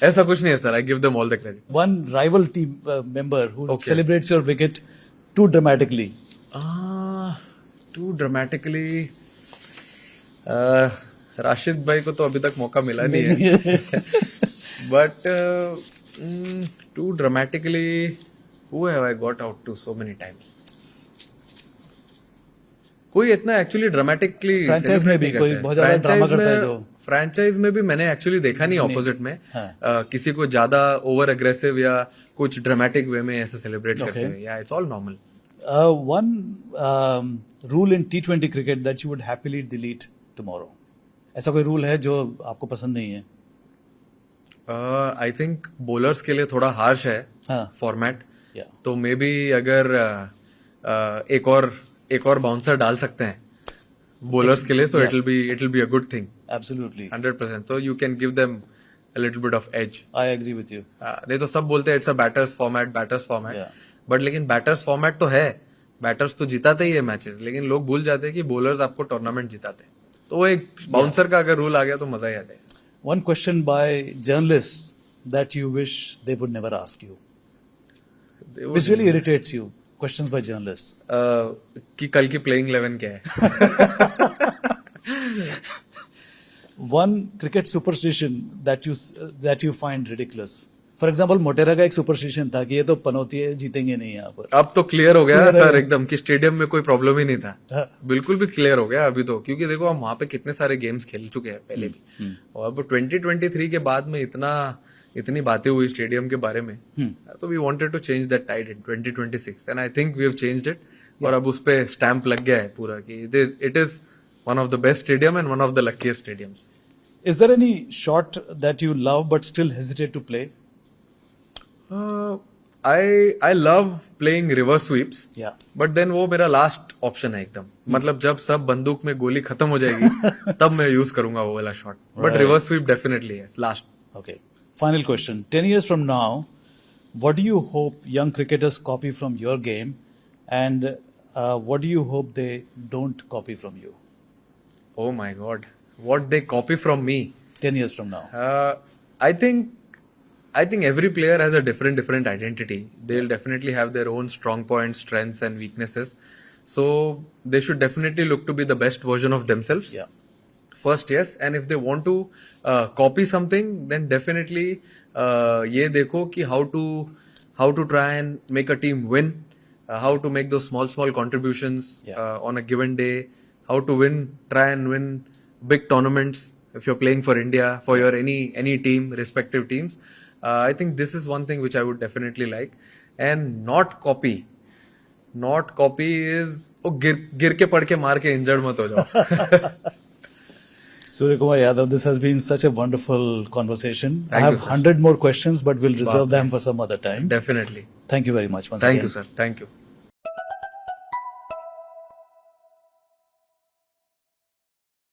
[SPEAKER 2] ऐसा कुछ नहीं है sir, I give them all the credit.
[SPEAKER 1] One rival team member who
[SPEAKER 2] Okay.
[SPEAKER 1] celebrates your wicket too dramatically.
[SPEAKER 2] Too dramatically, Rashid भाई को तो अभी तक मौका मिला नहीं है. But too dramatically, who have I got out to so many times. कोई इतना एक्चुअली ड्रामेटिकली
[SPEAKER 1] फ्रेंचाइज में भी कोई बहुत ज्यादा ड्रामा करता है जो.
[SPEAKER 2] फ्रेंचाइज में भी मैंने एक्चुअली देखा नहीं ऑपोजिट में.
[SPEAKER 1] हाँ.
[SPEAKER 2] किसी को ज्यादा ओवर अग्रेसिव या कुछ ड्रामेटिक वे में ऐसे सेलिब्रेट करते
[SPEAKER 1] Okay.
[SPEAKER 2] हुए. या it's all normal.
[SPEAKER 1] One rule in T20 cricket that you would happily delete tomorrow. ऐसा कोई रूल है जो आपको पसंद नहीं है?
[SPEAKER 2] आई थिंक बॉलर्स के लिए थोड़ा हार्श है
[SPEAKER 1] हाँ.
[SPEAKER 2] फॉर्मेट.
[SPEAKER 1] Yeah.
[SPEAKER 2] तो मे बी अगर एक और बाउंसर डाल सकते हैं बॉलर्स के लिए, so it will be a good thing.
[SPEAKER 1] Absolutely.
[SPEAKER 2] 100%. So you can give them a little bit of edge.
[SPEAKER 1] I agree with you.
[SPEAKER 2] नहीं तो सब बोलते हैं it's a batters format.
[SPEAKER 1] Yeah.
[SPEAKER 2] But लेकिन बैटर्स फॉर्मेट तो है, बैटर्स तो जिताते ही है मैचेस, लेकिन लोग भूल जाते हैं कि बॉलर्स आपको टूर्नामेंट जिताते हैं. तो वो एक बाउंसर का अगर रूल आ गया तो मजा ही आ जाएगा.
[SPEAKER 1] One question by journalists that you wish they would never ask you. Which really irritates you. Questions by journalists.
[SPEAKER 2] कि कल की प्लेइंग 11 क्या है.
[SPEAKER 1] One cricket superstition that you find ridiculous. For example, Motera का एक superstition था कि ये तो पनौती है, जीतेंगे नहीं यहाँ पर.
[SPEAKER 2] अब तो क्लियर हो गया
[SPEAKER 1] Clear है.
[SPEAKER 2] सर एकदम कि स्टेडियम में कोई प्रॉब्लम ही नहीं था.
[SPEAKER 1] हाँ.
[SPEAKER 2] बिल्कुल भी क्लियर हो गया अभी तो, क्योंकि देखो हम वहां पे कितने सारे गेम्स खेल चुके हैं पहले भी. और अब 2023 के बाद में इतनी बातें हुई स्टेडियम के बारे में, तो we wanted to change that tide in 2026 and I think we have changed it. और अब उस पे स्टैंप लग गया है पूरा कि it is one of the best stadium and one of the luckiest stadiums.
[SPEAKER 1] Is there any shot that you love but still hesitate to play?
[SPEAKER 2] I love playing reverse sweeps.
[SPEAKER 1] Yeah.
[SPEAKER 2] But then वो मेरा लास्ट ऑप्शन है एकदम. मतलब जब सब बंदूक में गोली खत्म हो जाएगी तब मैं यूज करूंगा वो वाला shot. But reverse sweep definitely है last.
[SPEAKER 1] Okay. Final question. 10 years from now, what do you hope young cricketers copy from your game, and what do you hope they don't copy from you?
[SPEAKER 2] Oh my God. What they copy from me?
[SPEAKER 1] 10 years from now.
[SPEAKER 2] I think every player has a different identity. They'll definitely have their own strong points, strengths, and weaknesses. So they should definitely look to be the best version of themselves.
[SPEAKER 1] Yeah.
[SPEAKER 2] first, yes, and if they want to copy something, then definitely ये देखो कि how to try and make a team win, how to make those small contributions on a given day, how to try and win big tournaments if you're playing for India, for your any team, respective teams. I think this is one thing which I would definitely like, and not copy. Not copy is गिर के पड़ के मार के injured मत हो जाओ.
[SPEAKER 1] Surya Kumar Yadav, this has been such a wonderful conversation. I
[SPEAKER 2] Thank
[SPEAKER 1] have
[SPEAKER 2] you, sir.
[SPEAKER 1] 100 more questions, but we'll reserve them for some other time.
[SPEAKER 2] Definitely.
[SPEAKER 1] Thank you very much once
[SPEAKER 2] Thank
[SPEAKER 1] again.
[SPEAKER 2] you, sir. Thank you.